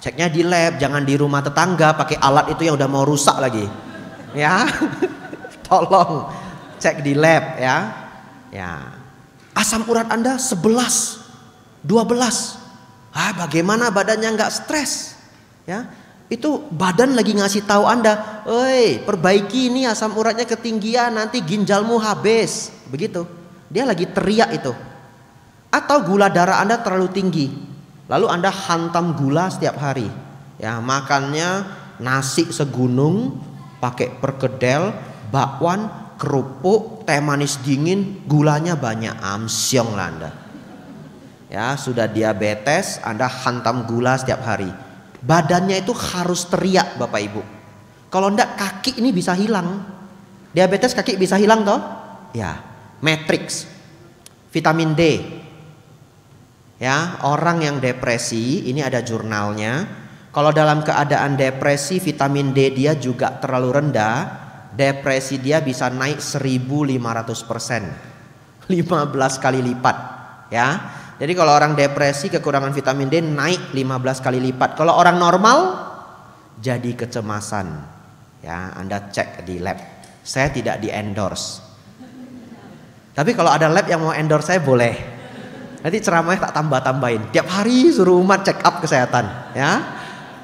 Ceknya di lab, jangan di rumah tetangga pakai alat itu yang udah mau rusak lagi. Ya. Tolong cek di lab ya. Ya. Asam urat Anda 11, 12. Bagaimana badannya nggak stres? Ya. Itu badan lagi ngasih tahu Anda, perbaiki ini asam uratnya ketinggian, nanti ginjalmu habis. Begitu. Dia lagi teriak itu. Atau gula darah Anda terlalu tinggi. Lalu Anda hantam gula setiap hari. Ya, makannya nasi segunung, pakai perkedel, bakwan, kerupuk, teh manis dingin, gulanya banyak, amsyong lah Anda. Ya, sudah diabetes, Anda hantam gula setiap hari. Badannya itu harus teriak Bapak Ibu. Kalau enggak kaki ini bisa hilang. Diabetes kaki bisa hilang toh? Ya, matrix, vitamin D. Ya, orang yang depresi, ini ada jurnalnya. Kalau dalam keadaan depresi, vitamin D dia juga terlalu rendah. Depresi dia bisa naik 1500%, 15 kali lipat. Ya, jadi kalau orang depresi kekurangan vitamin D naik 15 kali lipat. Kalau orang normal jadi kecemasan. Ya, Anda cek di lab. Saya tidak di endorse. Tapi kalau ada lab yang mau endorse saya boleh. Nanti ceramahnya tak tambah-tambahin. Tiap hari suruh umat check up kesehatan, ya.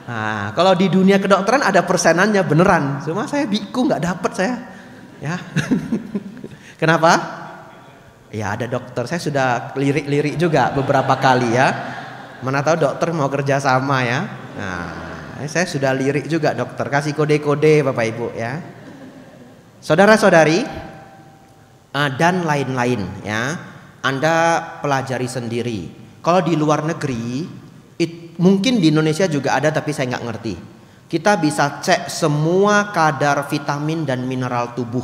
Nah, kalau di dunia kedokteran ada persenannya beneran. Cuma saya biku nggak dapet saya, ya. Kenapa? Ya ada dokter. Saya sudah lirik-lirik juga beberapa kali ya. Mana tahu dokter mau kerja sama ya. Nah, saya sudah lirik juga dokter. Kasih kode-kode Bapak Ibu ya. Saudara-saudari dan lain-lain ya. Anda pelajari sendiri. Kalau di luar negeri, mungkin di Indonesia juga ada tapi saya nggak ngerti. Kita bisa cek semua kadar vitamin dan mineral tubuh.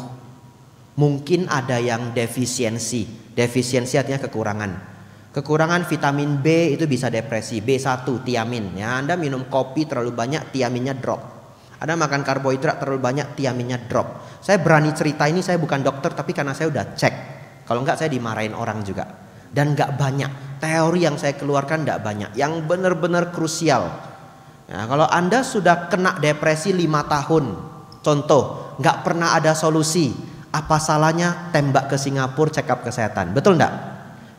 Mungkin ada yang defisiensi. Defisiensi artinya kekurangan. Kekurangan vitamin B itu bisa depresi. B1 tiamin. Ya, Anda minum kopi terlalu banyak, tiaminnya drop. Anda makan karbohidrat terlalu banyak, tiaminnya drop. Saya berani cerita ini, saya bukan dokter tapi karena saya udah cek. Kalau enggak saya dimarahin orang juga. Dan enggak banyak. Teori yang saya keluarkan enggak banyak. Yang benar-benar krusial. Nah, kalau Anda sudah kena depresi 5 tahun. Contoh, enggak pernah ada solusi. Apa salahnya tembak ke Singapura check up kesehatan? Betul enggak?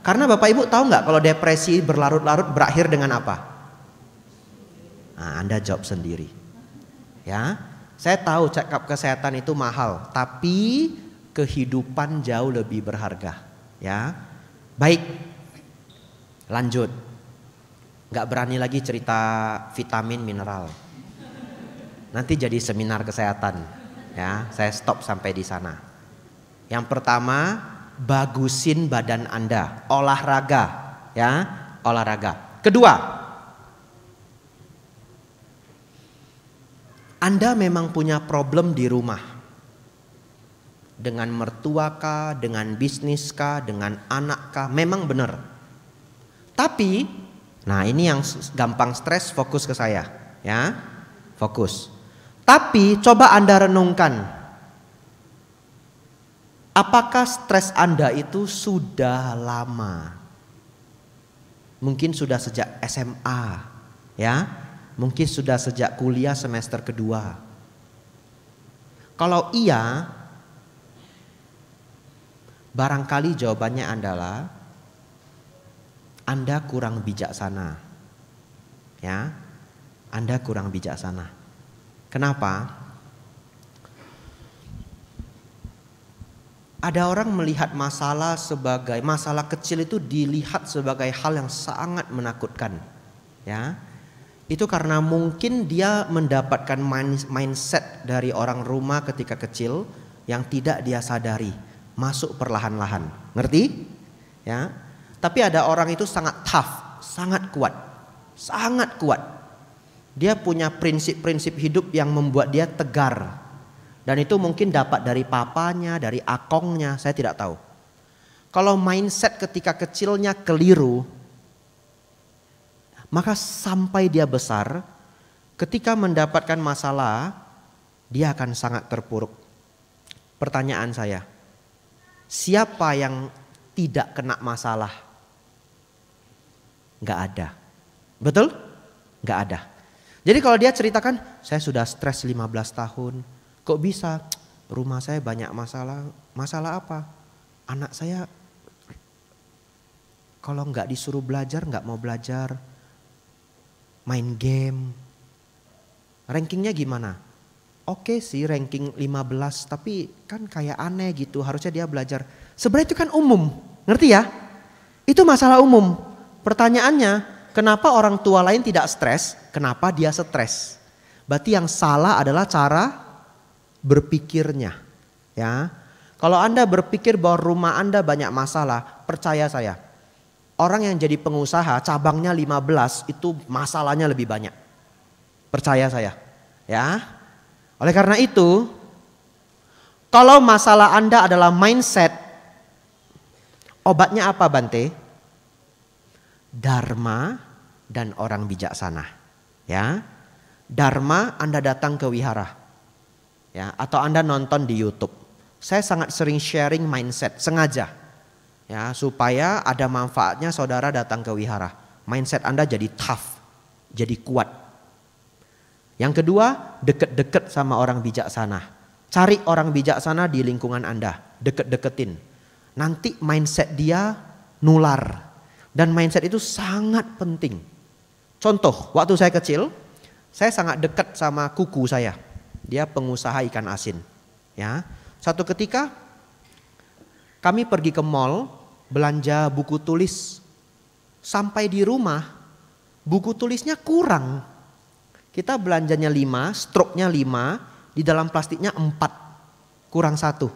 Karena Bapak Ibu tahu enggak kalau depresi berlarut-larut berakhir dengan apa? Nah, Anda jawab sendiri. Ya, saya tahu check up kesehatan itu mahal. Tapi kehidupan jauh lebih berharga, ya. Baik, lanjut. Gak berani lagi cerita vitamin mineral. Nanti jadi seminar kesehatan, ya. Saya stop sampai di sana. Yang pertama, bagusin badan Anda, olahraga, ya, olahraga. Kedua, Anda memang punya problem di rumah. Dengan mertua kah, dengan bisnis kah, dengan anak kah, memang benar. Tapi, nah ini yang gampang stres, fokus ke saya, ya, fokus. Tapi coba Anda renungkan, apakah stres Anda itu sudah lama? Mungkin sudah sejak SMA, ya, mungkin sudah sejak kuliah semester kedua. Kalau iya, barangkali jawabannya adalah Anda kurang bijaksana. Ya. Anda kurang bijaksana. Kenapa? Ada orang melihat masalah kecil itu dilihat sebagai hal yang sangat menakutkan. Ya. Itu karena mungkin dia mendapatkan mindset dari orang rumah ketika kecil yang tidak dia sadari. Masuk perlahan-lahan, ngerti? Ya. Tapi ada orang itu sangat tough, sangat kuat, sangat kuat. Dia punya prinsip-prinsip hidup yang membuat dia tegar. Dan itu mungkin dapat dari papanya, dari akongnya, saya tidak tahu. Kalau mindset ketika kecilnya keliru, maka sampai dia besar, ketika mendapatkan masalah, dia akan sangat terpuruk. Pertanyaan saya, siapa yang tidak kena masalah? Gak ada. Betul? Gak ada. Jadi kalau dia ceritakan, saya sudah stres 15 tahun. Kok bisa? Rumah saya banyak masalah. Masalah apa? Anak saya kalau nggak disuruh belajar, nggak mau belajar. Main game. Rankingnya gimana? Oke sih ranking 15, tapi kan kayak aneh gitu. Harusnya dia belajar. Sebenarnya itu kan umum. Ngerti ya? Itu masalah umum. Pertanyaannya, kenapa orang tua lain tidak stres? Kenapa dia stres? Berarti yang salah adalah cara berpikirnya, ya. Kalau Anda berpikir bahwa rumah Anda banyak masalah, percaya saya, orang yang jadi pengusaha cabangnya 15 itu masalahnya lebih banyak. Percaya saya, ya. Oleh karena itu, kalau masalah Anda adalah mindset, obatnya apa Bante? Dharma dan orang bijaksana, ya. Dharma, Anda datang ke wihara. Ya, atau Anda nonton di YouTube. Saya sangat sering sharing mindset sengaja. Ya, supaya ada manfaatnya saudara datang ke wihara. Mindset Anda jadi tough, jadi kuat. Yang kedua, deket-deket sama orang bijaksana. Cari orang bijaksana di lingkungan Anda, deket-deketin. Nanti mindset dia nular. Dan mindset itu sangat penting. Contoh, waktu saya kecil, saya sangat dekat sama kuku saya. Dia pengusaha ikan asin. Ya, satu ketika kami pergi ke mall belanja buku tulis. Sampai di rumah buku tulisnya kurang. Kita belanjanya 5, struknya 5, di dalam plastiknya 4, kurang 1.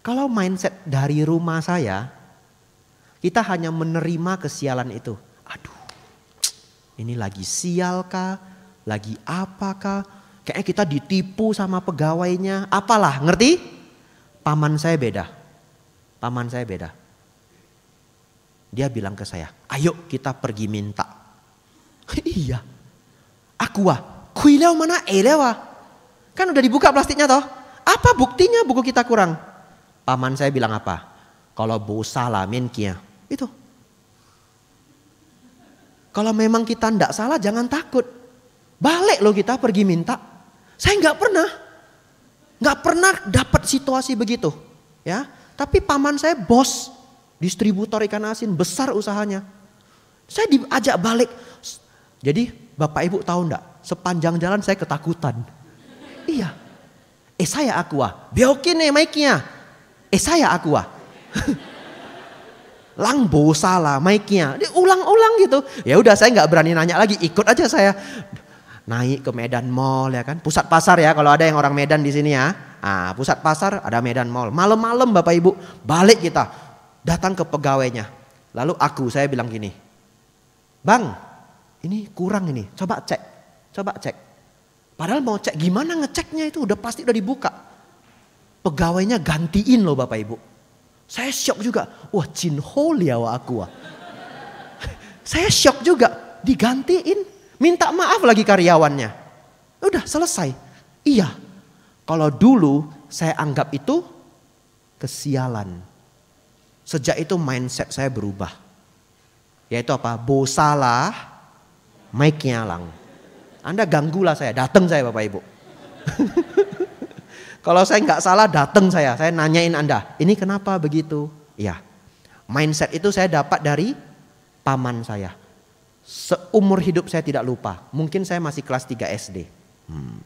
Kalau mindset dari rumah saya, kita hanya menerima kesialan itu. Aduh, ini lagi sial kah? Lagi apakah? Kayaknya kita ditipu sama pegawainya. Apalah, ngerti? Paman saya beda. Paman saya beda. Dia bilang ke saya, ayo kita pergi minta. Iya. Aqua, kuilew mana elewa? Kan udah dibuka plastiknya toh. Apa buktinya buku kita kurang? Paman saya bilang apa? Kalau bosa lah menkia. Itu. Kalau memang kita ndak salah jangan takut. Balik loh kita pergi minta. Saya nggak pernah dapat situasi begitu, ya. Tapi paman saya bos distributor ikan asin besar usahanya. Saya diajak balik. Jadi bapak ibu tahu ndak? Sepanjang jalan saya ketakutan. Iya. Saya Aqua. Biokin nih mic-nya. Saya Aqua. Lang bosa lah mic-nya. Dia ulang-ulang gitu. Ya udah saya nggak berani nanya lagi, ikut aja saya. Naik ke Medan Mall ya kan, pusat pasar ya kalau ada yang orang Medan di sini ya. Pusat pasar ada Medan Mall. Malam-malam Bapak Ibu balik kita datang ke pegawainya. Lalu saya bilang gini, Bang, ini kurang ini, coba cek. Padahal mau cek gimana ngeceknya itu udah pasti udah dibuka. Pegawainya gantiin loh Bapak Ibu. Saya shock juga, wah Jin Ho ya aku. Saya shock juga, digantiin. Minta maaf lagi karyawannya. Udah selesai. Iya. Kalau dulu saya anggap itu kesialan. Sejak itu mindset saya berubah. Yaitu apa? Bosalah, mic-nya lang. Anda ganggulah saya, datang saya Bapak Ibu. Kalau saya nggak salah datang saya nanyain Anda. Ini kenapa begitu? Iya. Mindset itu saya dapat dari paman saya. Seumur hidup saya tidak lupa. Mungkin saya masih kelas 3 SD.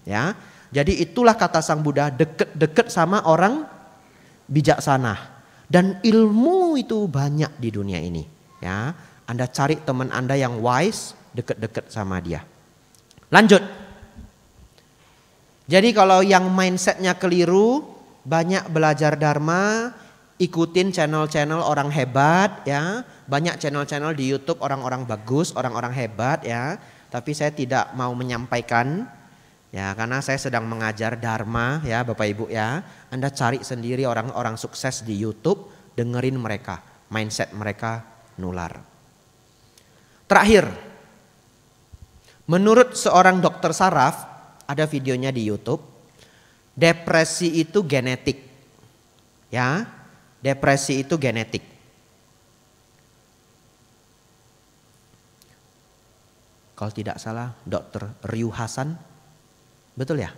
Ya. Jadi itulah kata Sang Buddha, deket-deket sama orang bijaksana. Dan ilmu itu banyak di dunia ini. Ya. Anda cari teman Anda yang wise, deket-deket sama dia. Lanjut. Jadi kalau yang mindsetnya keliru, banyak belajar dharma, ikutin channel-channel orang hebat ya. Banyak channel-channel di YouTube orang-orang bagus, orang-orang hebat ya. Tapi saya tidak mau menyampaikan Ya, karena saya sedang mengajar Dharma ya Bapak Ibu ya. Anda cari sendiri orang-orang sukses di YouTube, dengerin mereka, mindset mereka nular. Terakhir, menurut seorang dokter saraf, ada videonya di YouTube, depresi itu genetik. Ya, depresi itu genetik. Kalau tidak salah, Dr. Ryu Hasan, betul ya?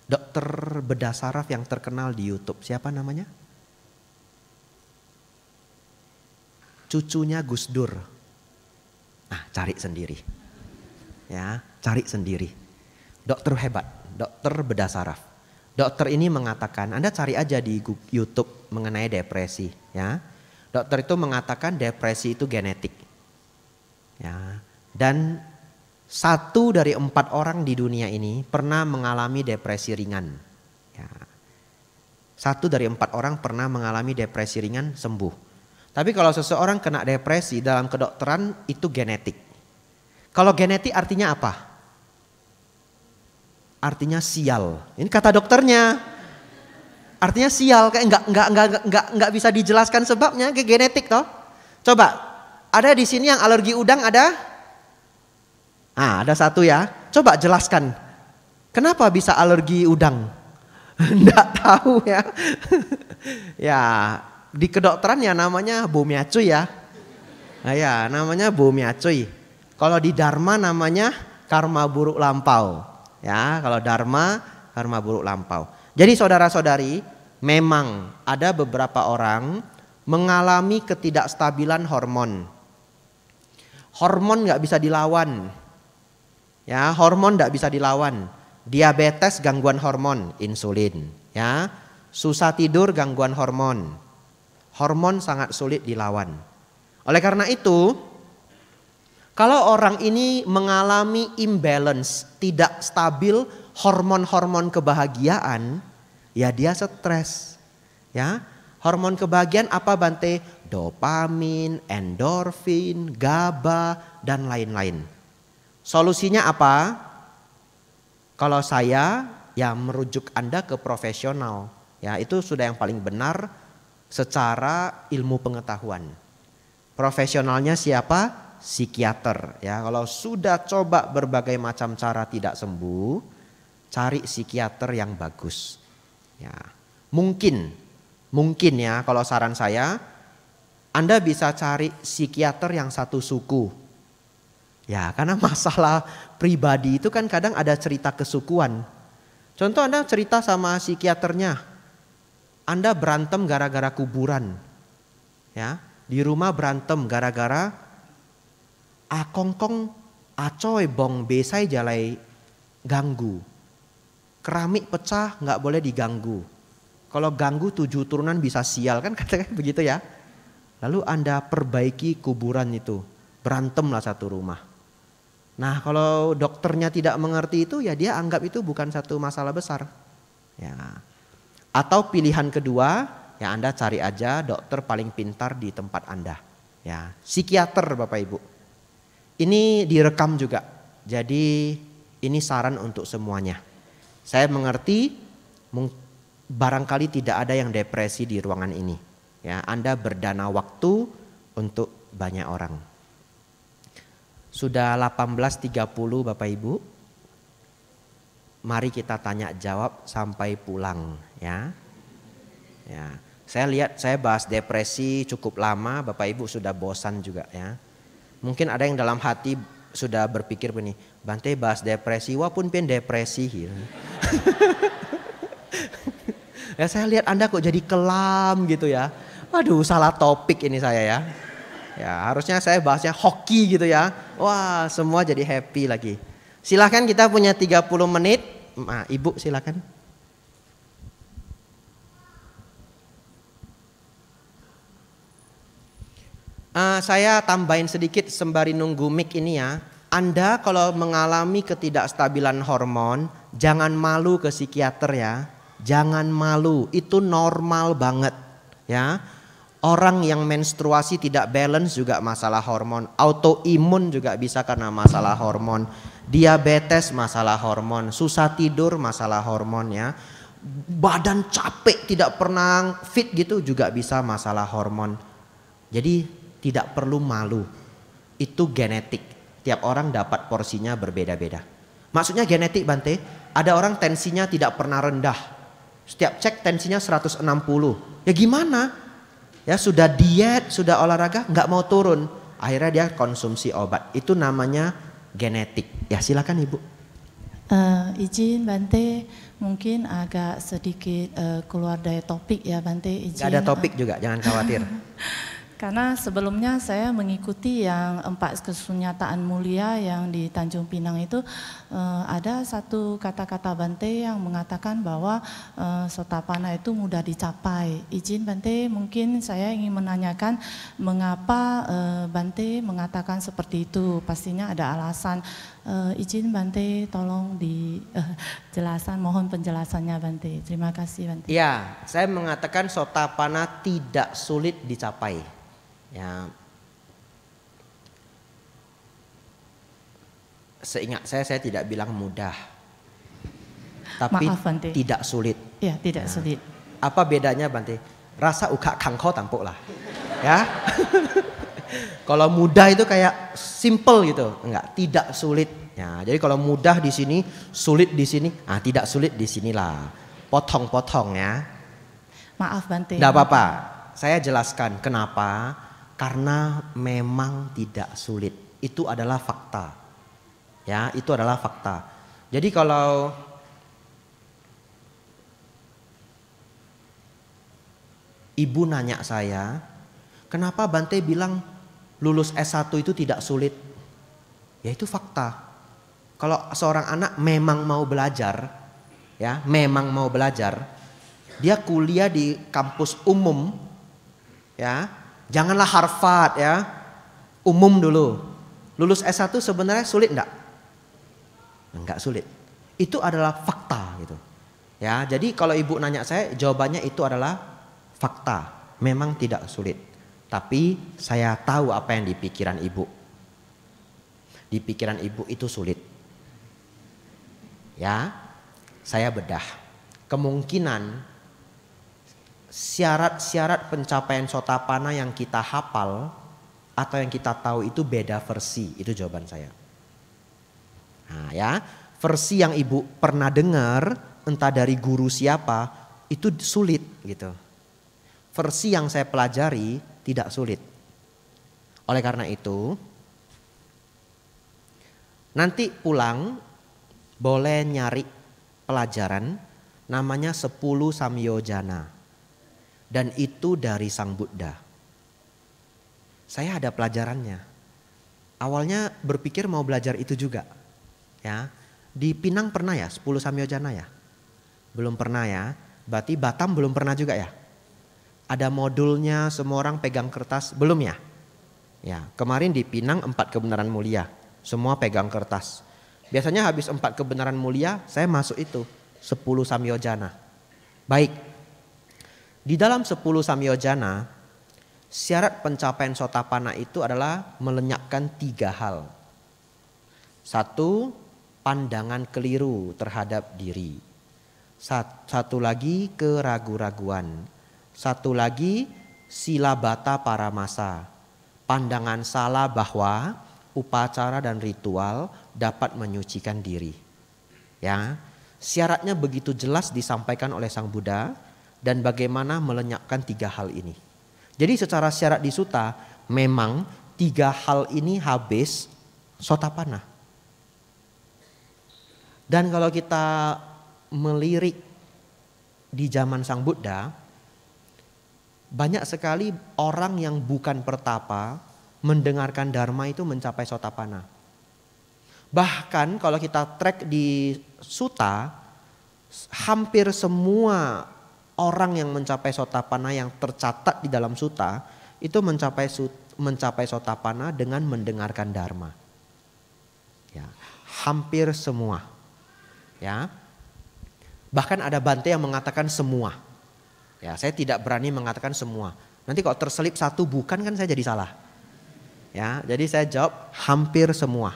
Dokter bedah saraf yang terkenal di YouTube, siapa namanya? Cucunya Gus Dur. Nah, cari sendiri. Ya, cari sendiri. Dokter hebat, dokter bedah saraf. Dokter ini mengatakan, Anda cari aja di YouTube mengenai depresi, ya. Dokter itu mengatakan depresi itu genetik. Ya, dan 1 dari 4 orang di dunia ini pernah mengalami depresi ringan. Ya. 1 dari 4 orang pernah mengalami depresi ringan sembuh. Tapi kalau seseorang kena depresi dalam kedokteran itu genetik. Kalau genetik artinya apa? Artinya sial. Ini kata dokternya. Artinya sial, kayak nggak bisa dijelaskan sebabnya, kayak genetik toh. Coba, ada di sini yang alergi udang ada? Ah, ada 1 ya. Coba jelaskan, kenapa bisa alergi udang? Nggak tahu ya. Ya, di kedokteran ya namanya bomiacuy ya. Nah ya, namanya bomiacuy. Kalau di Dharma namanya karma buruk lampau. Ya, kalau Dharma karma buruk lampau. Jadi saudara-saudari, memang ada beberapa orang mengalami ketidakstabilan hormon. Hormon nggak bisa dilawan. Ya, hormon nggak bisa dilawan. Diabetes gangguan hormon, insulin. Ya, susah tidur gangguan hormon. Hormon sangat sulit dilawan. Oleh karena itu, kalau orang ini mengalami imbalance, tidak stabil hormon-hormon kebahagiaan, ya dia stres. Ya, hormon kebahagiaan apa Bante? Dopamin, endorfin, GABA dan lain-lain. Solusinya apa? Kalau saya ya merujuk Anda ke profesional. Ya, itu sudah yang paling benar secara ilmu pengetahuan. Profesionalnya siapa? Psikiater. Ya, kalau sudah coba berbagai macam cara tidak sembuh, cari psikiater yang bagus. Ya, mungkin ya kalau saran saya, Anda bisa cari psikiater yang satu suku. Ya, karena masalah pribadi itu kan kadang ada cerita kesukuan. Contoh Anda cerita sama psikiaternya, Anda berantem gara-gara kuburan. Ya, di rumah berantem gara-gara akongkong acoy bong besai jalai ganggu. Keramik pecah nggak boleh diganggu. Kalau ganggu 7 turunan bisa sial kan katanya begitu ya. Lalu Anda perbaiki kuburan itu. Berantemlah satu rumah. Nah kalau dokternya tidak mengerti itu ya dia anggap itu bukan satu masalah besar. Ya. Atau pilihan kedua ya Anda cari aja dokter paling pintar di tempat Anda. Ya, psikiater Bapak Ibu. Ini direkam juga. Jadi ini saran untuk semuanya. Saya mengerti barangkali tidak ada yang depresi di ruangan ini. Ya, Anda berdana waktu untuk banyak orang. Sudah 18.30 Bapak Ibu. Mari kita tanya jawab sampai pulang ya. Ya, saya bahas depresi cukup lama, Bapak Ibu sudah bosan juga ya. Mungkin ada yang dalam hati sudah berpikir begini, Bante bahas depresi, walaupun pengen depresi gitu. Ya saya lihat Anda kok jadi kelam gitu ya. Waduh salah topik ini saya ya. Ya harusnya saya bahasnya hoki gitu ya. Wah semua jadi happy lagi. Silahkan kita punya 30 menit. Nah, Ibu silakan. Saya tambahin sedikit sembari nunggu mic ini ya. Anda kalau mengalami ketidakstabilan hormon, jangan malu ke psikiater ya. Jangan malu, itu normal banget ya. Orang yang menstruasi tidak balance juga masalah hormon. Autoimun juga bisa karena masalah hormon. Diabetes masalah hormon. Susah tidur masalah hormon ya. Badan capek tidak pernah fit gitu juga bisa masalah hormon. Jadi tidak perlu malu. Itu genetik. Tiap orang dapat porsinya berbeda-beda. Maksudnya genetik Bante. Ada orang tensinya tidak pernah rendah. Setiap cek tensinya 160. Ya gimana? Ya sudah diet, sudah olahraga nggak mau turun. Akhirnya dia konsumsi obat. Itu namanya genetik. Ya silakan Ibu. Izin Bante, mungkin agak sedikit keluar dari topik ya Bante. Izin. Gak ada topik juga, jangan khawatir. Karena sebelumnya saya mengikuti yang 4 kesunyataan mulia yang di Tanjung Pinang itu, ada satu kata-kata Bante yang mengatakan bahwa Sotapanna itu mudah dicapai. Izin Bante, mungkin saya ingin menanyakan mengapa Bante mengatakan seperti itu. Pastinya ada alasan. Izin Bante, tolong dijelaskan, mohon penjelasannya Bante. Terima kasih Bante. Ya, saya mengatakan Sotapanna tidak sulit dicapai. Ya, seingat saya tidak bilang mudah, tapi Maaf, Bante. tidak sulit. Ya, tidak sulit. Apa bedanya Bante? Rasa uka kangko tampuk lah, ya. Kalau mudah itu kayak simple gitu, enggak, tidak sulit. Ya, jadi kalau mudah di sini, sulit di sini, tidak sulit di sinilah. Potong-potong ya. Maaf Bante. Enggak apa-apa. Saya jelaskan kenapa. Karena memang tidak sulit. Itu adalah fakta. Ya, itu adalah fakta. Jadi kalau Ibu nanya saya, kenapa Bante bilang lulus S1 itu tidak sulit? Ya itu fakta. Kalau seorang anak memang mau belajar, ya, memang mau belajar, dia kuliah di kampus umum, ya. Janganlah Harvard ya, umum dulu. Lulus S1 sebenarnya sulit enggak? Enggak sulit. Itu adalah fakta gitu. Ya, jadi kalau Ibu nanya saya, jawabannya itu adalah fakta. Memang tidak sulit. Tapi saya tahu apa yang di pikiran Ibu. Di pikiran Ibu itu sulit. Ya, saya bedah. Kemungkinan syarat-syarat pencapaian Sotapanna yang kita hafal atau yang kita tahu itu beda versi. Itu jawaban saya. Nah ya, versi yang Ibu pernah dengar entah dari guru siapa itu sulit gitu. Versi yang saya pelajari tidak sulit. Oleh karena itu, nanti pulang boleh nyari pelajaran namanya 10 Samyojana. Dan itu dari Sang Buddha. Saya ada pelajarannya. Awalnya berpikir mau belajar itu juga. Ya, di Pinang pernah ya 10 Samyojana ya? Belum pernah ya. Berarti Batam belum pernah juga ya? Ada modulnya, semua orang pegang kertas, belum ya? Ya, kemarin di Pinang 4 kebenaran mulia. Semua pegang kertas. Biasanya habis 4 kebenaran mulia, saya masuk itu 10 Samyojana. Baik. Di dalam 10 Samyojana, syarat pencapaian Sotapanna itu adalah melenyapkan 3 hal. 1, pandangan keliru terhadap diri. 1 lagi keraguan-raguan. 1 lagi silabata paramasa. Pandangan salah bahwa upacara dan ritual dapat menyucikan diri. Ya, syaratnya begitu jelas disampaikan oleh Sang Buddha. Dan bagaimana melenyapkan 3 hal ini. Jadi secara syarat di Sutta memang 3 hal ini habis Sotapanna. Dan kalau kita melirik di zaman Sang Buddha, banyak sekali orang yang bukan pertapa mendengarkan Dharma itu mencapai Sotapanna. Bahkan kalau kita track di Sutta, hampir semua orang yang mencapai Sotapanna yang tercatat di dalam Sutta itu mencapai Sotapanna dengan mendengarkan Dharma. Ya, hampir semua. Ya. Bahkan ada Bante yang mengatakan semua. Ya, saya tidak berani mengatakan semua. Nanti kok terselip satu bukan kan saya jadi salah. Ya, jadi saya jawab hampir semua.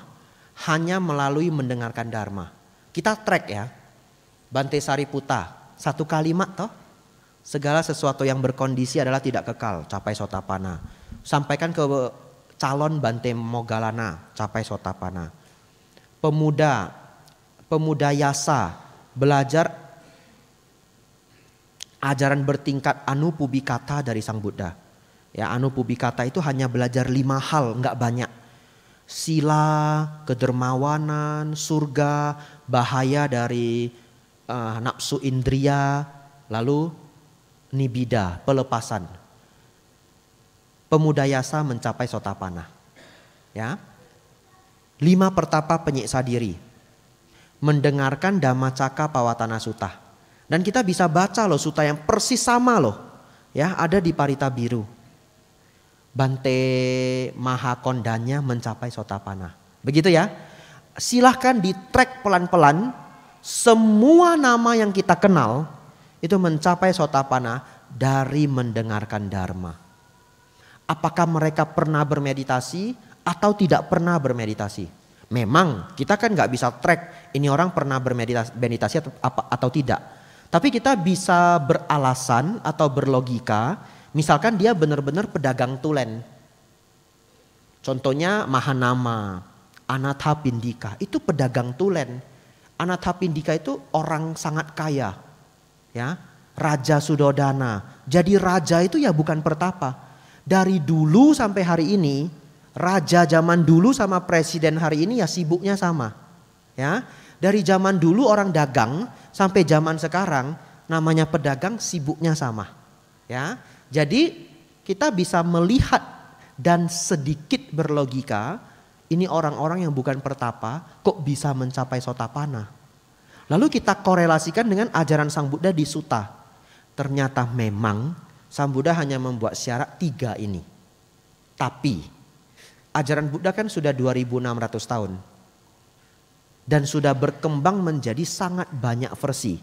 Hanya melalui mendengarkan dharma. Kita track ya. Bante Sariputa, satu kalimat toh. Segala sesuatu yang berkondisi adalah tidak kekal, capai Sotapanna. Sampaikan ke calon Bante Moggallana, capai Sotapanna. Pemuda Yasa, belajar ajaran bertingkat Anupubikata dari Sang Buddha. Ya, Anupubikata itu hanya belajar 5 hal, enggak banyak. Sila, kedermawanan, surga, bahaya dari nafsu indria, lalu nibida, pelepasan. Pemuda Yasa mencapai Sotapanna. Ya. 5 pertapa penyiksa diri. Mendengarkan Dhammacakka Pavattana Sutta. Dan kita bisa baca loh sutta yang persis sama loh. Ya, ada di Parita Biru. Bante Mahakondanya mencapai Sotapanna. Begitu ya. Silahkan di track pelan-pelan. Semua nama yang kita kenal itu mencapai Sotapanna dari mendengarkan dharma. Apakah mereka pernah bermeditasi atau tidak pernah bermeditasi? Memang kita kan nggak bisa track ini orang pernah bermeditasi atau tidak. Tapi kita bisa beralasan atau berlogika. Misalkan dia benar-benar pedagang tulen. Contohnya Mahanama, Anathapindika itu pedagang tulen. Anathapindika itu orang sangat kaya. Ya, Raja Sudodana. Jadi raja itu ya bukan pertapa. Dari dulu sampai hari ini, raja zaman dulu sama presiden hari ini ya sibuknya sama. Ya, dari zaman dulu orang dagang sampai zaman sekarang namanya pedagang sibuknya sama. Ya, jadi kita bisa melihat dan sedikit berlogika, ini orang-orang yang bukan pertapa kok bisa mencapai Sotapanna. Lalu kita korelasikan dengan ajaran Sang Buddha di Sutta. Ternyata memang Sang Buddha hanya membuat syarat 3 ini. Tapi ajaran Buddha kan sudah 2600 tahun. Dan sudah berkembang menjadi sangat banyak versi.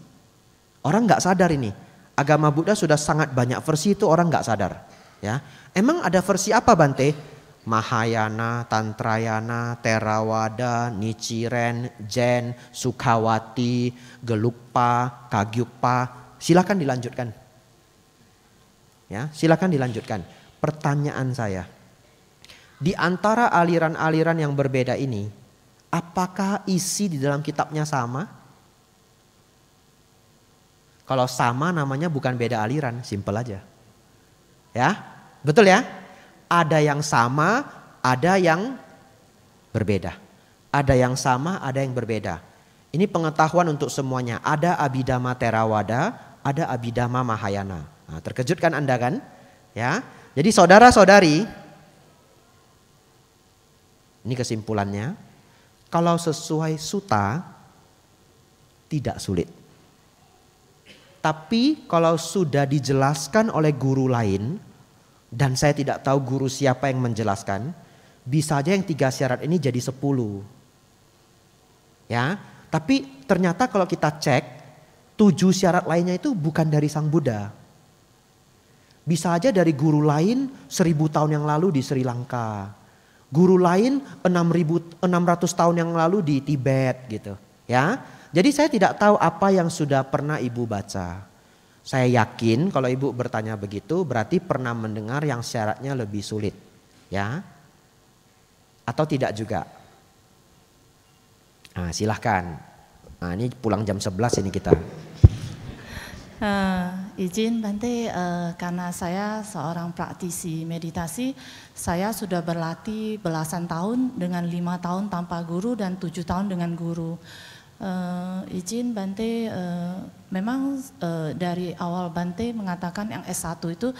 Orang gak sadar ini. Agama Buddha sudah sangat banyak versi itu orang gak sadar. Ya, emang ada versi apa Bante? Mahayana, Tantrayana, Theravada, Nichiren, Zen, Sukhawati, Gelugpa, Kagyupa. Silakan dilanjutkan. Ya, silakan dilanjutkan. Pertanyaan saya, di antara aliran-aliran yang berbeda ini, apakah isi di dalam kitabnya sama? Kalau sama namanya bukan beda aliran, simpel aja. Ya, betul ya? Ada yang sama, ada yang berbeda. Ada yang sama, ada yang berbeda. Ini pengetahuan untuk semuanya. Ada Abhidhamma Theravada, ada Abhidhamma Mahayana. Nah, terkejut kan Anda kan? Ya. Jadi saudara-saudari, ini kesimpulannya. Kalau sesuai sutta tidak sulit. Tapi kalau sudah dijelaskan oleh guru lain dan saya tidak tahu guru siapa yang menjelaskan, bisa aja yang 3 syarat ini jadi 10. Ya, tapi ternyata kalau kita cek 7 syarat lainnya itu bukan dari Sang Buddha. Bisa aja dari guru lain 1000 tahun yang lalu di Sri Lanka. Guru lain 600 tahun yang lalu di Tibet gitu. Ya. Jadi saya tidak tahu apa yang sudah pernah Ibu baca. Saya yakin kalau Ibu bertanya begitu berarti pernah mendengar yang syaratnya lebih sulit. Ya. Atau tidak juga. Nah, silahkan. Nah, ini pulang jam 11 ini kita. Izin Bante, karena saya seorang praktisi meditasi, saya sudah berlatih belasan tahun dengan 5 tahun tanpa guru dan 7 tahun dengan guru. Izin Bante, memang dari awal Bante mengatakan yang S1 itu,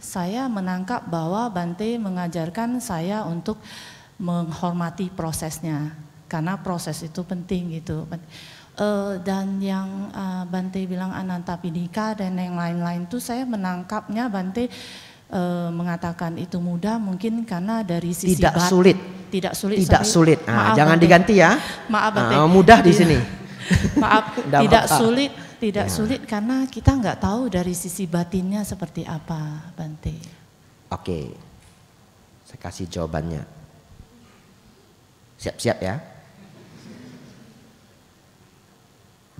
saya menangkap bahwa Bante mengajarkan saya untuk menghormati prosesnya, karena proses itu penting gitu. Dan yang Bante bilang Anathapindika dan yang lain-lain itu saya menangkapnya Bante mengatakan itu mudah mungkin karena dari sisi tidak sulit. Tidak sulit. Tidak sulit. Nah, maaf, jangan Bante. diganti ya. Maaf Bante. Mudah di sini. Maaf, tidak sulit, tidak Ya. sulit karena kita nggak tahu dari sisi batinnya seperti apa Bante. Oke, saya kasih jawabannya. Siap-siap ya.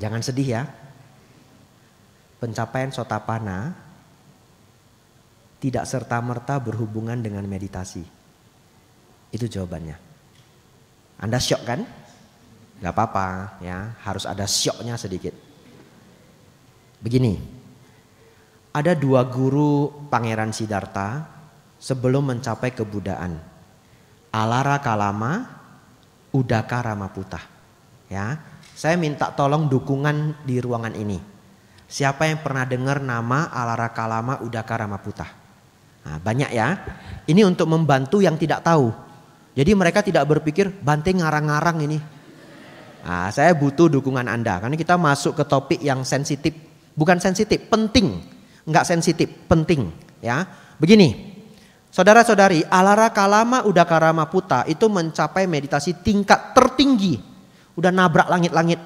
Jangan sedih ya. Pencapaian Sotapanna tidak serta-merta berhubungan dengan meditasi. Itu jawabannya. Anda syok kan? Gak apa-apa ya, harus ada syoknya sedikit. Begini, ada 2 guru Pangeran Siddhartha sebelum mencapai kebudaan. Alara Kalama, Udaka Ramaputa. Ya, saya minta tolong dukungan di ruangan ini. Siapa yang pernah dengar nama Alara Kalama, Udaka Ramaputa? Nah, banyak ya. Ini untuk membantu yang tidak tahu. Jadi mereka tidak berpikir Bante ngarang-ngarang ini. Nah, saya butuh dukungan Anda karena kita masuk ke topik yang sensitif. Bukan sensitif, penting. Enggak sensitif, penting ya. Begini. Saudara-saudari, Alara Kalama Udaka Ramaputa itu mencapai meditasi tingkat tertinggi. Udah nabrak langit-langit.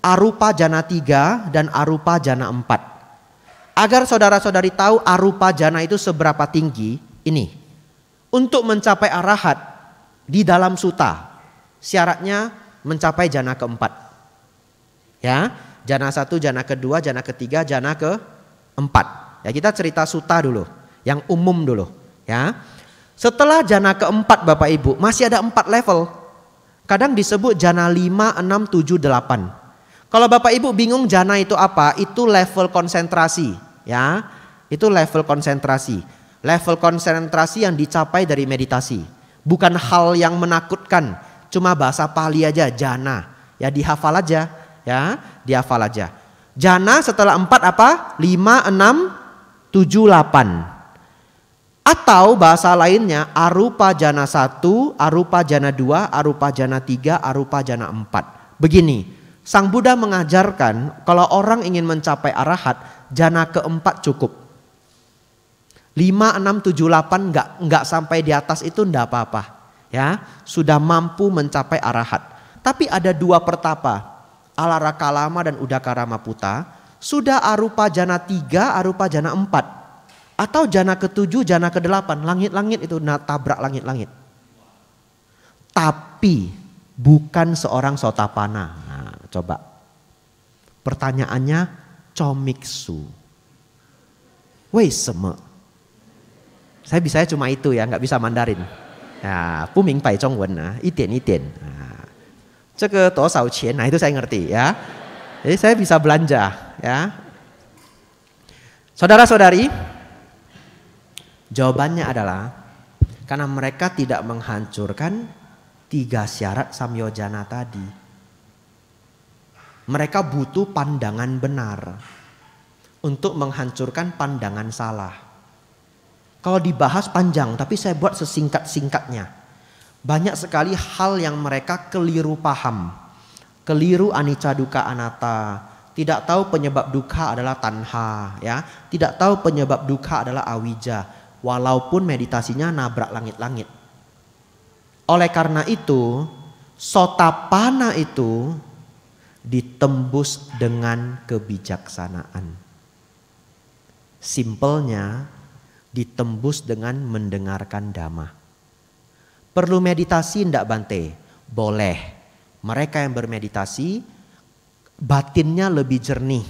Arupa Jana 3 dan Arupa Jana 4. Agar saudara-saudari tahu Arupa Jana itu seberapa tinggi, ini. Untuk mencapai arahat di dalam suta, syaratnya mencapai jana keempat. Ya, jana 1, jana kedua, jana ketiga, jana keempat. Ya, kita cerita suta dulu, yang umum dulu. Ya, setelah jana keempat Bapak Ibu, masih ada 4 level. Kadang disebut jana 5, 6, 7, 8. Kalau Bapak Ibu bingung jana itu apa, itu level konsentrasi. Ya, itu level konsentrasi. Level konsentrasi yang dicapai dari meditasi. Bukan hal yang menakutkan. Cuma bahasa Pali aja, jana. Ya dihafal aja. Ya, dihafal aja. Jana setelah 4 apa? 5, 6, 7, 8. Atau bahasa lainnya arupa jana 1, arupa jana 2, arupa jana 3, arupa jana 4. Begini, Sang Buddha mengajarkan kalau orang ingin mencapai arahat, jana keempat cukup. 5, 6, 7, 8 enggak sampai di atas itu enggak apa-apa. Ya, sudah mampu mencapai arahat. Tapi ada 2 pertapa, Alara Kalama dan Udaka Ramaputa, sudah arupa jana 3, arupa jana 4. Atau jana ke-7, jana ke-8, langit-langit itu tabrak langit-langit. Tapi bukan seorang Sotapanna. Nah, coba. Pertanyaannya comiksu. Weiseme. Saya bisa cuma itu ya, nggak bisa Mandarin. Ya, 不明白中文啊，一点一点啊。这个多少钱？ Nah itu saya ngerti ya. Jadi saya bisa belanja ya. Saudara-saudari, jawabannya adalah karena mereka tidak menghancurkan 3 syarat samyojana tadi. Mereka butuh pandangan benar untuk menghancurkan pandangan salah. Kalau dibahas panjang, tapi saya buat sesingkat-singkatnya. Banyak sekali hal yang mereka keliru paham. Keliru anicca dukkha anatta. Tidak tahu penyebab dukkha adalah tanha. Ya. Tidak tahu penyebab dukkha adalah awija. Walaupun meditasinya nabrak langit-langit. Oleh karena itu, Sotapanna itu ditembus dengan kebijaksanaan. Simpelnya, ditembus dengan mendengarkan Dhamma. Perlu meditasi enggak Bante? Boleh. Mereka yang bermeditasi batinnya lebih jernih.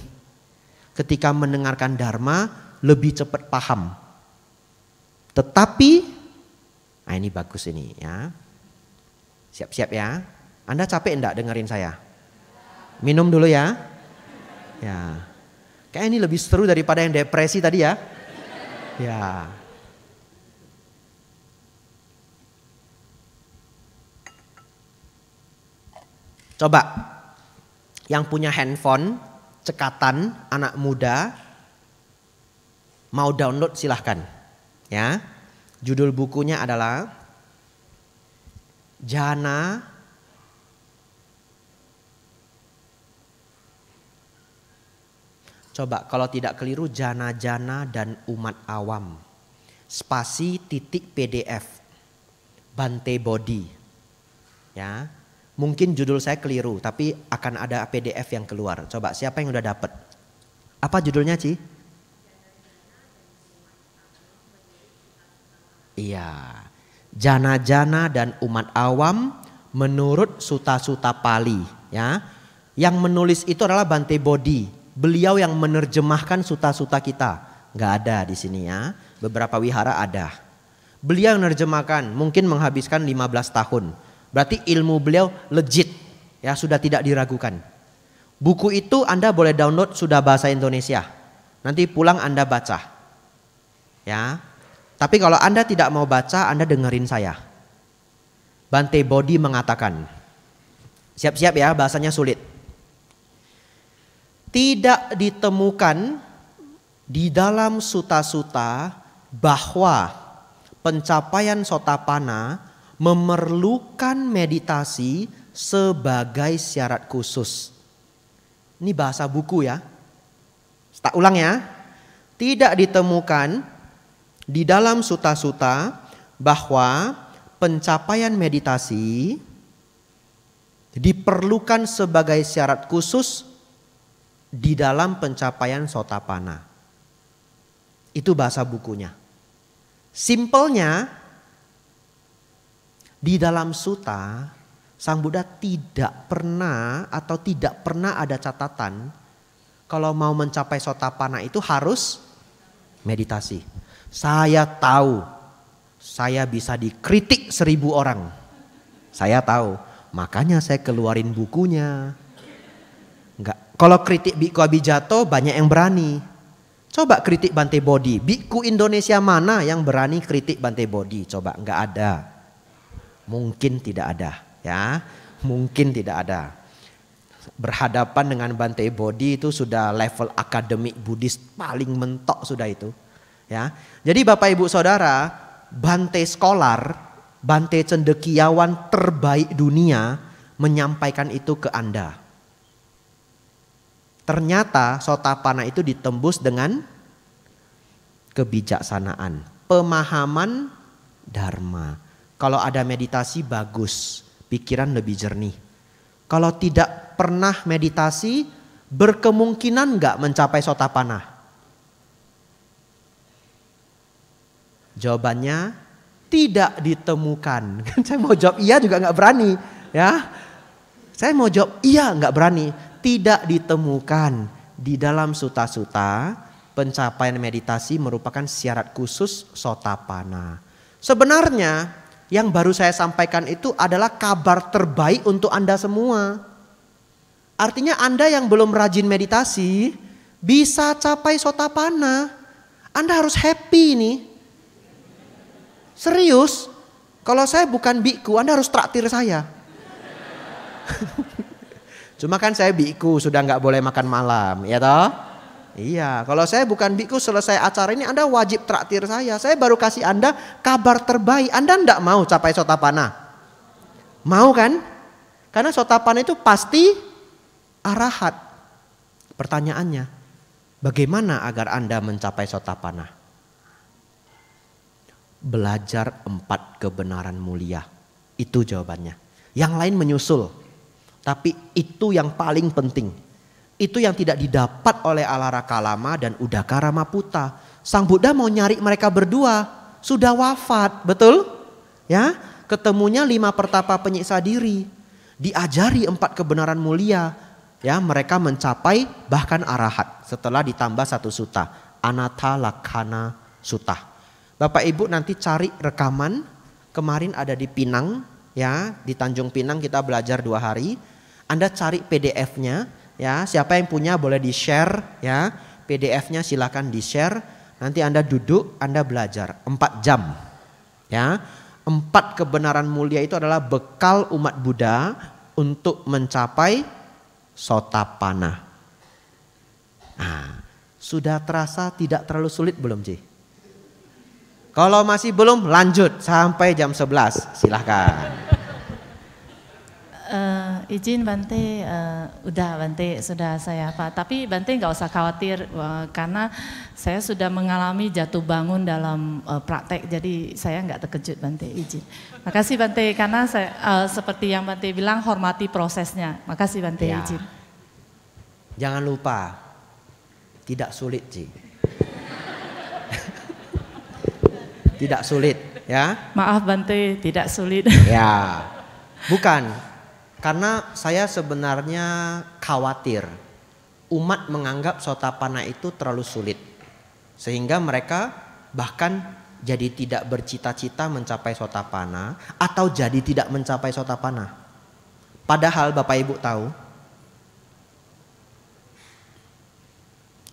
Ketika mendengarkan Dharma lebih cepat paham. Tetapi, nah ini bagus ini ya. Siap-siap ya. Anda capek enggak dengerin saya? Minum dulu ya. Ya. Kayak ini lebih seru daripada yang depresi tadi ya. Ya. Coba yang punya handphone, cekatan, anak muda mau download silahkan. Ya. Judul bukunya adalah Jana Coba kalau tidak keliru jana-jana dan umat awam. Spasi titik PDF. Bante Bodhi. Ya. Mungkin judul saya keliru tapi akan ada PDF yang keluar. Coba siapa yang udah dapat? Apa judulnya, Ci? Iya. Jana-jana dan umat awam menurut Sutta-Sutta Pali, ya. Yang menulis itu adalah Bante Bodhi. Beliau yang menerjemahkan Sutta-Sutta kita. Nggak ada di sini ya. Beberapa wihara ada. Beliau yang menerjemahkan, mungkin menghabiskan 15 tahun. Berarti ilmu beliau legit, ya, sudah tidak diragukan. Buku itu Anda boleh download, sudah bahasa Indonesia. Nanti pulang Anda baca. Ya. Tapi kalau Anda tidak mau baca, Anda dengerin saya. Bante Bodhi mengatakan, siap-siap ya, bahasanya sulit. Tidak ditemukan di dalam sutta-sutta bahwa pencapaian Sotapanna memerlukan meditasi sebagai syarat khusus. Ini bahasa buku ya. Tak ulang ya. Tidak ditemukan di dalam sutta-sutta bahwa pencapaian meditasi diperlukan sebagai syarat khusus di dalam pencapaian Sotapanna. Itu bahasa bukunya. Simpelnya, di dalam sutta Sang Buddha tidak pernah ada catatan kalau mau mencapai Sotapanna itu harus meditasi. Saya tahu, saya bisa dikritik 1000 orang. Saya tahu, makanya saya keluarin bukunya. Enggak. Kalau kritik Bhikkhu Abhijato banyak yang berani. Coba kritik Bante Bodhi. Bhikkhu Indonesia mana yang berani kritik Bante Bodhi? Coba, enggak ada. Mungkin tidak ada, ya. Mungkin tidak ada. Berhadapan dengan Bante Bodhi itu sudah level akademik Buddhis paling mentok sudah itu. Ya. Jadi Bapak Ibu Saudara, Bante Scholar, Bante cendekiawan terbaik dunia menyampaikan itu ke Anda. Ternyata Sotapanna itu ditembus dengan kebijaksanaan, pemahaman dharma. Kalau ada meditasi bagus, pikiran lebih jernih. Kalau tidak pernah meditasi, berkemungkinan nggak mencapai Sotapanna? Jawabannya tidak ditemukan. Saya mau jawab iya juga nggak berani, ya. Saya mau jawab iya nggak berani. Tidak ditemukan di dalam sutta-sutta pencapaian meditasi merupakan syarat khusus Sotapanna. Sebenarnya yang baru saya sampaikan itu adalah kabar terbaik untuk Anda semua. Artinya Anda yang belum rajin meditasi bisa capai Sotapanna. Anda harus happy nih. Serius, kalau saya bukan bikku, Anda harus traktir saya. Cuma kan saya bikku, sudah nggak boleh makan malam, ya toh? Iya, kalau saya bukan bikku, selesai acara ini Anda wajib traktir saya. Saya baru kasih Anda kabar terbaik. Anda enggak mau capai Sotapanna? Mau kan? Karena Sotapanna itu pasti arahat. Pertanyaannya, bagaimana agar Anda mencapai Sotapanna? Belajar 4 kebenaran mulia. Itu jawabannya. Yang lain menyusul. Tapi itu yang paling penting. Itu yang tidak didapat oleh Alara Kalama dan Udakara Maputa. Sang Buddha mau nyari mereka berdua. Sudah wafat, betul? Ya, ketemunya 5 pertapa penyiksa diri. Diajari 4 kebenaran mulia. Ya, mereka mencapai bahkan arahat. Setelah ditambah 1 sutta. Anatta Lakkana Sutta. Bapak Ibu nanti cari rekaman. Kemarin ada di Pinang. Ya, di Tanjung Pinang kita belajar 2 hari. Anda cari PDF-nya, ya. Siapa yang punya boleh di-share, ya. PDF-nya silakan di-share. Nanti Anda duduk, Anda belajar 4 jam. Ya. 4 kebenaran mulia itu adalah bekal umat Buddha untuk mencapai Sotapanna. Nah, sudah terasa tidak terlalu sulit belum, Ci? Kalau masih belum, lanjut sampai jam 11. Silahkan. Izin Bante, udah Bante sudah saya apa. Tapi Bante nggak usah khawatir karena saya sudah mengalami jatuh bangun dalam praktek. Jadi saya nggak terkejut Bante, izin. Makasih Bante karena saya seperti yang Bante bilang hormati prosesnya. Makasih Bante, ya. Izin. Jangan lupa, tidak sulit Ci. Tidak sulit. Ya. Maaf Bante, tidak sulit. Ya. Bukan. Karena saya sebenarnya khawatir umat menganggap Sotapanna itu terlalu sulit. Sehingga mereka bahkan jadi tidak bercita-cita mencapai Sotapanna atau jadi tidak mencapai Sotapanna. Padahal Bapak Ibu tahu,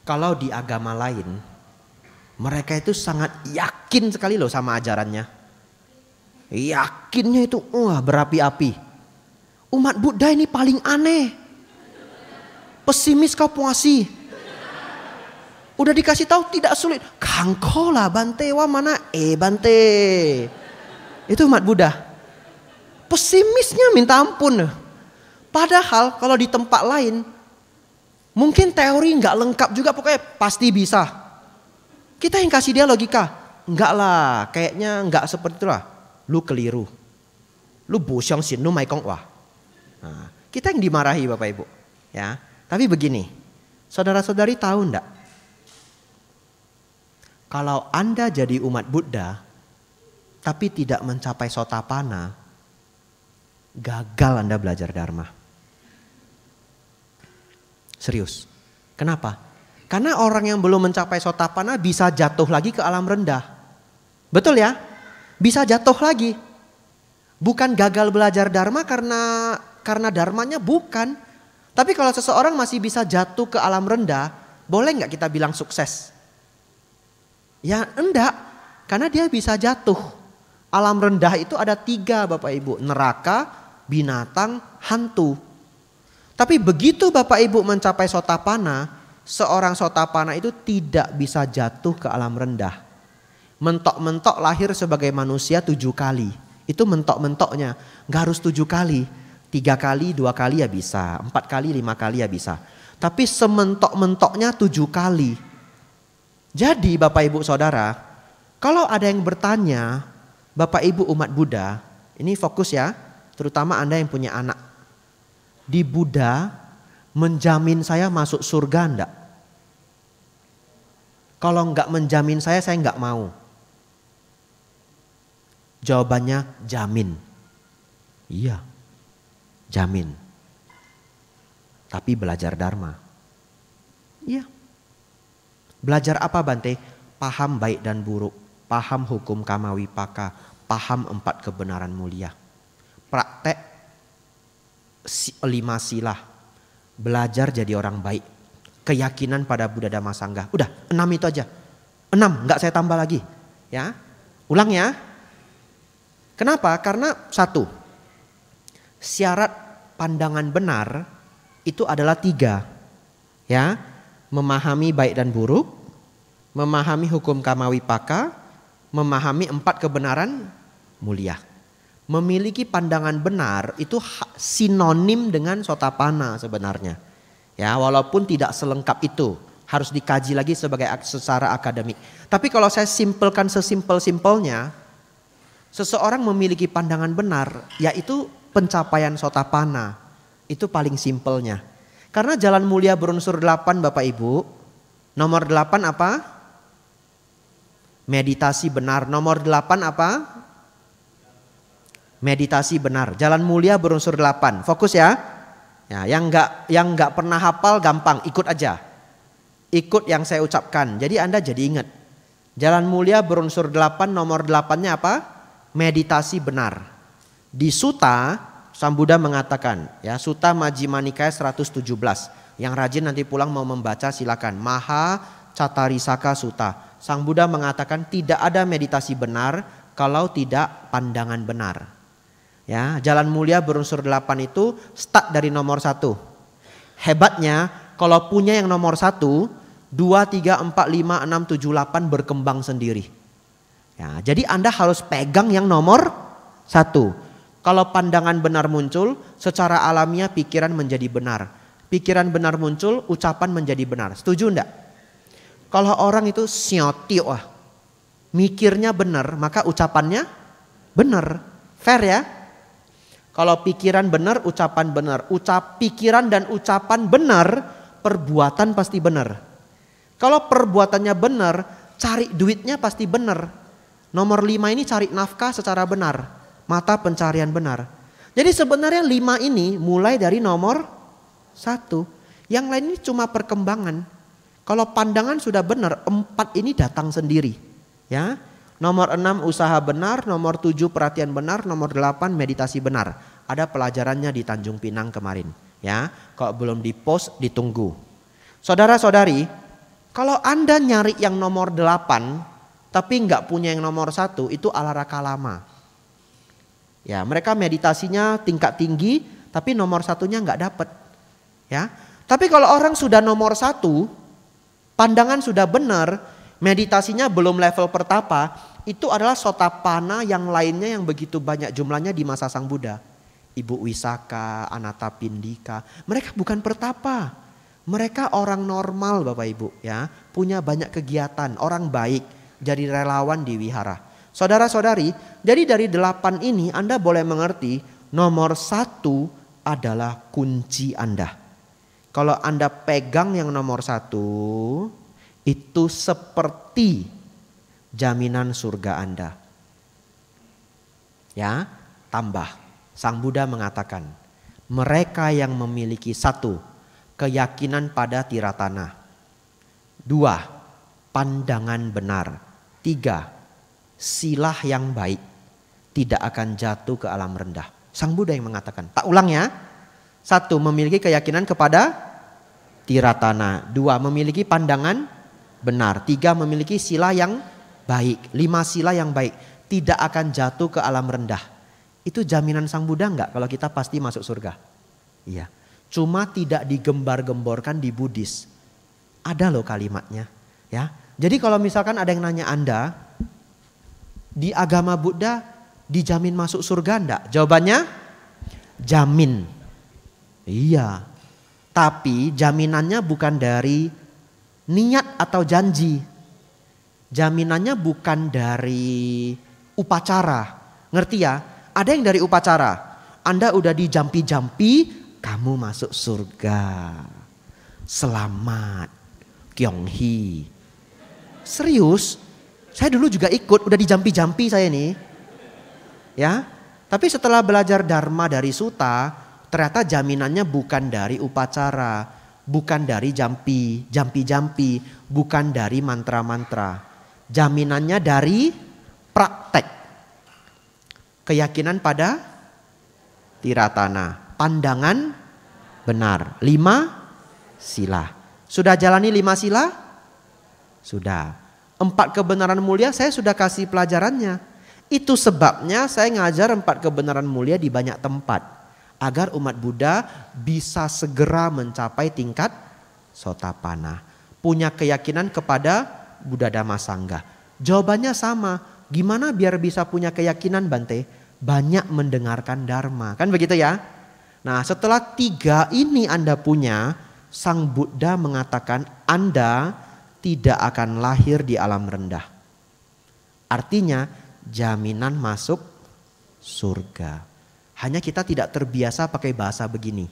kalau di agama lain mereka itu sangat yakin sekali loh sama ajarannya. Yakinnya itu berapi-api. Umat Buddha ini paling aneh. Pesimis kau puasi. Udah dikasih tahu tidak sulit. Kangkola Bante wa mana Bante. Itu umat Buddha. Pesimisnya minta ampun. Padahal kalau di tempat lain mungkin teori nggak lengkap juga, pokoknya pasti bisa. Kita yang kasih dia logika. Enggak lah, kayaknya nggak seperti itulah. Lu keliru. Lu bosyong sin, lu maikong wah. Nah, kita yang dimarahi Bapak Ibu. Ya, tapi begini, saudara-saudari tahu enggak? Kalau Anda jadi umat Buddha, tapi tidak mencapai Sotapanna, gagal Anda belajar Dharma. Serius. Kenapa? Karena orang yang belum mencapai Sotapanna bisa jatuh lagi ke alam rendah. Betul ya? Bisa jatuh lagi. Bukan gagal belajar Dharma karena dharmanya, bukan. Tapi kalau seseorang masih bisa jatuh ke alam rendah, boleh nggak kita bilang sukses? Ya enggak, karena dia bisa jatuh. Alam rendah itu ada 3 Bapak Ibu, neraka, binatang, hantu. Tapi begitu Bapak Ibu mencapai Sotapanna, seorang Sotapanna itu tidak bisa jatuh ke alam rendah. Mentok-mentok lahir sebagai manusia 7 kali. Itu mentok-mentoknya, nggak harus 7 kali. 3 kali, 2 kali ya bisa. 4 kali, 5 kali ya bisa. Tapi sementok-mentoknya 7 kali. Jadi Bapak Ibu Saudara, kalau ada yang bertanya, Bapak Ibu umat Buddha, ini fokus ya, terutama Anda yang punya anak. Di Buddha menjamin saya masuk surga enggak? Kalau enggak menjamin saya enggak mau. Jawabannya jamin. Iya. Jamin. Tapi belajar Dharma. Iya. Belajar apa Bante? Paham baik dan buruk. Paham hukum kama wipaka. Paham 4 kebenaran mulia. Praktek 5 sila. Belajar jadi orang baik. Keyakinan pada Buddha Dhamma Sangha. Udah 6 itu aja. 6, enggak saya tambah lagi. Ya. Ulang ya. Kenapa? Karena 1. Syarat pandangan benar itu adalah 3. Ya, memahami baik dan buruk, memahami hukum kama wipaka, memahami 4 kebenaran mulia. Memiliki pandangan benar itu sinonim dengan Sotapanna sebenarnya. Ya, walaupun tidak selengkap itu, harus dikaji lagi secara akademik. Tapi kalau saya simpelkan sesimpel-simpelnya, seseorang memiliki pandangan benar, yaitu pencapaian Sotapanna. Itu paling simpelnya. Karena jalan mulia berunsur 8 Bapak Ibu. Nomor 8 apa? Meditasi benar. Nomor 8 apa? Meditasi benar. Jalan mulia berunsur 8. Fokus ya. Ya, yang enggak pernah hafal gampang, ikut aja. Ikut yang saya ucapkan. Jadi Anda jadi ingat. Jalan mulia berunsur 8, nomor 8-nya apa? Meditasi benar. Di Sutta, Sang Buddha mengatakan, ya, Sutta Majjhima Nikaya 117. Yang rajin nanti pulang mau membaca silakan. Maha Catarisaka Sutta. Sang Buddha mengatakan tidak ada meditasi benar kalau tidak pandangan benar. Ya, jalan mulia berunsur 8 itu start dari nomor 1. Hebatnya kalau punya yang nomor 1, 2, 3, 4, 5, 6, 7, 8 berkembang sendiri. Ya, jadi Anda harus pegang yang nomor 1. Kalau pandangan benar muncul, secara alamiah pikiran menjadi benar. Pikiran benar muncul, ucapan menjadi benar. Setuju enggak? Kalau orang itu sioti, wah, mikirnya benar, maka ucapannya benar. Fair ya? Kalau pikiran benar, ucapan benar. Pikiran dan ucapan benar, perbuatan pasti benar. Kalau perbuatannya benar, cari duitnya pasti benar. Nomor 5 ini cari nafkah secara benar. Mata pencarian benar. Jadi sebenarnya 5 ini mulai dari nomor 1. Yang lain ini cuma perkembangan. Kalau pandangan sudah benar, 4 ini datang sendiri. Ya. Nomor 6 usaha benar, nomor 7 perhatian benar, nomor 8 meditasi benar. Ada pelajarannya di Tanjung Pinang kemarin. Ya, kalau belum di-post ditunggu. Saudara-saudari, kalau Anda nyari yang nomor 8 tapi nggak punya yang nomor 1, itu ala raka lama. Ya, mereka meditasinya tingkat tinggi tapi nomor 1-nya nggak dapet. Ya. Tapi kalau orang sudah nomor 1, pandangan sudah benar, meditasinya belum level pertapa, itu adalah Sotapanna yang lainnya yang begitu banyak jumlahnya di masa Sang Buddha. Ibu Wisaka, Anathapindika, mereka bukan pertapa. Mereka orang normal Bapak Ibu, ya, punya banyak kegiatan, orang baik, jadi relawan di wihara. Saudara-saudari, jadi dari 8 ini Anda boleh mengerti nomor 1 adalah kunci Anda. Kalau Anda pegang yang nomor 1, itu seperti jaminan surga Anda. Ya, tambah. Sang Buddha mengatakan, mereka yang memiliki 1, keyakinan pada tiratana. 2, pandangan benar. 3, silah yang baik, tidak akan jatuh ke alam rendah. Sang Buddha yang mengatakan. Tak ulang ya. 1, memiliki keyakinan kepada tiratana. 2, memiliki pandangan benar. 3, memiliki sila yang baik. 5 sila yang baik, tidak akan jatuh ke alam rendah. Itu jaminan Sang Buddha enggak kalau kita pasti masuk surga? Iya. Cuma tidak digembar-gemborkan di Buddhis. Ada loh kalimatnya, ya. Jadi kalau misalkan ada yang nanya Anda, di agama Buddha dijamin masuk surga enggak? Jawabannya jamin. Iya. Tapi jaminannya bukan dari niat atau janji. Jaminannya bukan dari upacara. Ngerti ya? Ada yang dari upacara. Anda udah dijampi-jampi, kamu masuk surga. Selamat. Kyonghi. Serius? Saya dulu juga ikut, udah dijampi-jampi saya nih. Ya. Tapi setelah belajar dharma dari suta, ternyata jaminannya bukan dari upacara, bukan dari jampi-jampi, bukan dari mantra-mantra. Jaminannya dari praktek. Keyakinan pada tiratana, pandangan benar. 5 sila. Sudah jalani 5 sila? Sudah. 4 kebenaran mulia saya sudah kasih pelajarannya. Itu sebabnya saya ngajar 4 kebenaran mulia di banyak tempat. Agar umat Buddha bisa segera mencapai tingkat Sotapanna. Punya keyakinan kepada Buddha Dhamma Sangha. Jawabannya sama. Gimana biar bisa punya keyakinan Bante? Banyak mendengarkan Dharma. Kan begitu ya? Nah setelah 3 ini Anda punya, Sang Buddha mengatakan Anda tidak akan lahir di alam rendah. Artinya jaminan masuk surga. Hanya kita tidak terbiasa pakai bahasa begini.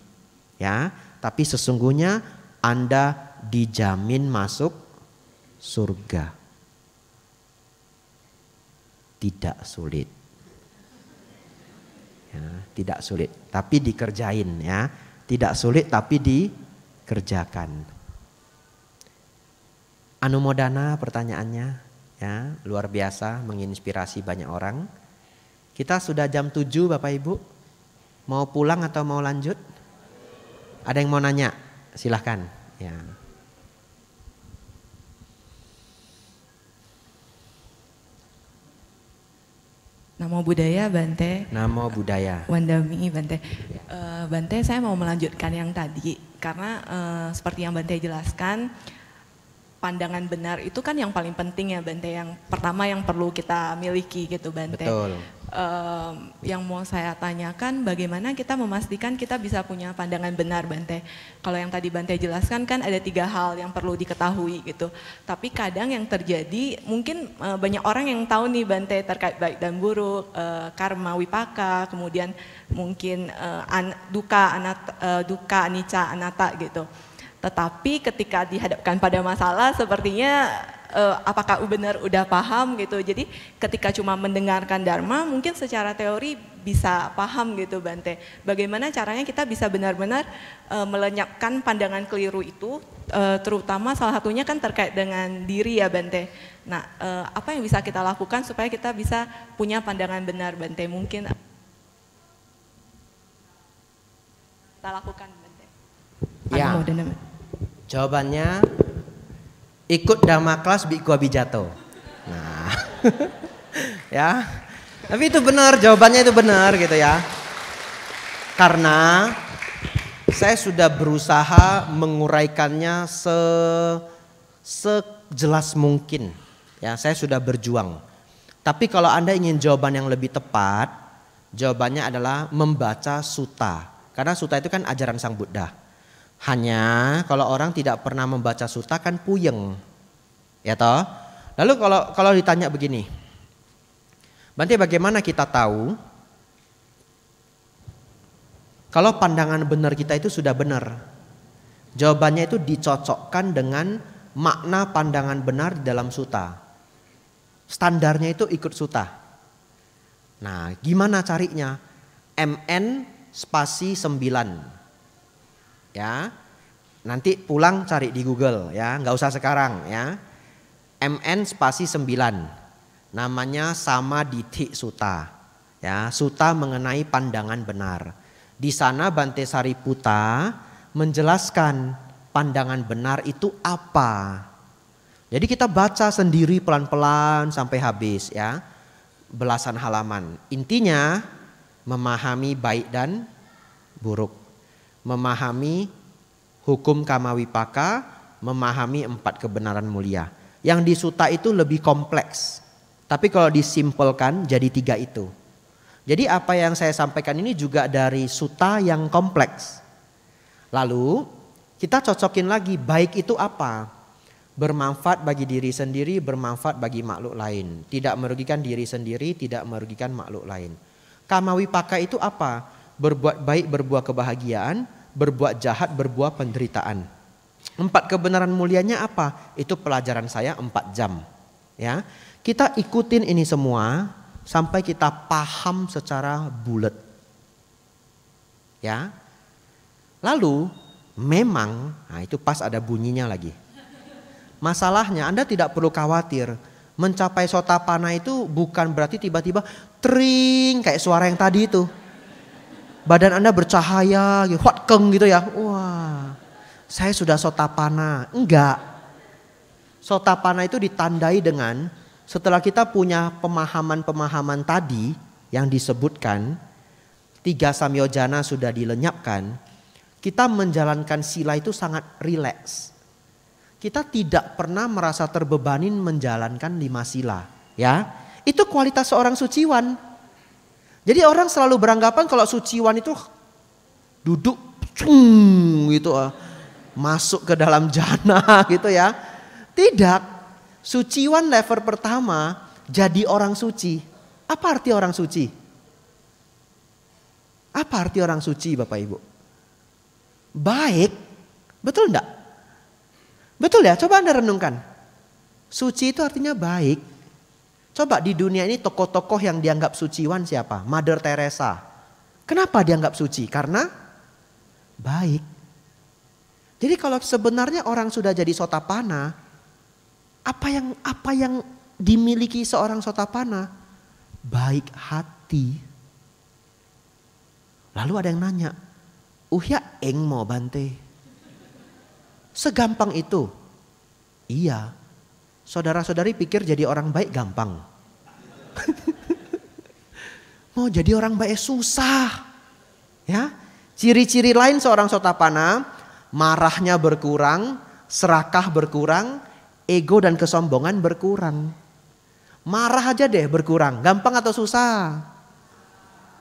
Ya, tapi sesungguhnya Anda dijamin masuk surga. Tidak sulit. Ya, tidak sulit, tapi dikerjain ya. Tidak sulit tapi dikerjakan. Anumodana pertanyaannya, ya, luar biasa, menginspirasi banyak orang. Kita sudah jam 7 Bapak Ibu. Mau pulang atau mau lanjut? Ada yang mau nanya? Silahkan. Ya. Namo Buddhaya Bante. Namo Buddhaya. Wandami Bante. Bante, saya mau melanjutkan yang tadi karena seperti yang Bante jelaskan, pandangan benar itu kan yang paling penting ya Bante, yang pertama yang perlu kita miliki gitu Bante. Betul. Yang mau saya tanyakan, bagaimana kita memastikan kita bisa punya pandangan benar Bante. Kalau yang tadi Bante jelaskan kan ada 3 hal yang perlu diketahui gitu. Tapi kadang yang terjadi mungkin banyak orang yang tahu nih Bante terkait baik dan buruk, karma wipaka, kemudian mungkin duka, anicca, anatta gitu. Tetapi ketika dihadapkan pada masalah sepertinya apakah benar udah paham gitu. Jadi ketika cuma mendengarkan Dharma mungkin secara teori bisa paham gitu Bante. Bagaimana caranya kita bisa benar-benar melenyapkan pandangan keliru itu, terutama salah satunya kan terkait dengan diri ya Bante. Nah apa yang bisa kita lakukan supaya kita bisa punya pandangan benar Bante? Mungkin kita lakukan Bante. Ya, jawabannya ikut Dhamma kelas Bhikkhu Abhijato. Nah, ya, tapi itu benar, jawabannya itu benar gitu ya. Karena saya sudah berusaha menguraikannya sejelas mungkin. Ya, saya sudah berjuang. Tapi kalau Anda ingin jawaban yang lebih tepat, jawabannya adalah membaca sutta. Karena sutta itu kan ajaran Sang Buddha. Hanya kalau orang tidak pernah membaca sutta kan puyeng. Ya toh? Lalu kalau ditanya begini. Bante, bagaimana kita tahu kalau pandangan benar kita itu sudah benar? Jawabannya itu dicocokkan dengan makna pandangan benar di dalam sutta. Standarnya itu ikut sutta. Nah, gimana carinya? MN spasi 9. Ya, nanti pulang cari di Google ya, nggak usah sekarang ya. MN spasi 9, namanya Samaditthi Sutta. Ya, sutta mengenai pandangan benar. Di sana Bante Sariputta menjelaskan pandangan benar itu apa. Jadi kita baca sendiri pelan-pelan sampai habis ya, belasan halaman. Intinya memahami baik dan buruk. Memahami hukum Kamawipaka, memahami 4 kebenaran mulia. Yang di sutta itu lebih kompleks. Tapi kalau disimpelkan jadi 3 itu. Jadi apa yang saya sampaikan ini juga dari sutta yang kompleks. Lalu kita cocokin lagi baik itu apa? Bermanfaat bagi diri sendiri, bermanfaat bagi makhluk lain. Tidak merugikan diri sendiri, tidak merugikan makhluk lain. Kamawipaka itu apa? Berbuat baik berbuah kebahagiaan, berbuat jahat berbuah penderitaan. 4 kebenaran mulianya apa? Itu pelajaran saya 4 jam. Ya, kita ikutin ini semua sampai kita paham secara bulat. Ya, lalu memang, nah itu pas ada bunyinya lagi. Masalahnya Anda tidak perlu khawatir. Mencapai sotapanna itu bukan berarti tiba-tiba tring kayak suara yang tadi itu. Badan Anda bercahaya, hot keng gitu ya. Wah, saya sudah sotapanna. Enggak. Sotapanna itu ditandai dengan setelah kita punya pemahaman-pemahaman tadi yang disebutkan, 3 samyojana sudah dilenyapkan, kita menjalankan sila itu sangat rileks. Kita tidak pernah merasa terbebanin menjalankan 5 sila. Ya, itu kualitas seorang suciwan. Jadi orang selalu beranggapan kalau suciwan itu duduk gitu, masuk ke dalam jana gitu ya. Tidak. Suciwan level pertama jadi orang suci. Apa arti orang suci? Apa arti orang suci Bapak Ibu? Baik. Betul enggak? Betul ya? Coba Anda renungkan. Suci itu artinya baik. Coba di dunia ini tokoh-tokoh yang dianggap suciwan siapa? Mother Teresa. Kenapa dianggap suci? Karena baik. Jadi kalau sebenarnya orang sudah jadi sotapanna, apa yang dimiliki seorang sotapanna? Baik hati. Lalu ada yang nanya, "Uhya eng mo Bante?" Segampang itu? Iya. Saudara-saudari pikir jadi orang baik gampang. Mau jadi orang baik susah. Ya, ciri-ciri lain seorang sotapanna, marahnya berkurang, serakah berkurang, ego dan kesombongan berkurang. Marah aja deh berkurang, gampang atau susah?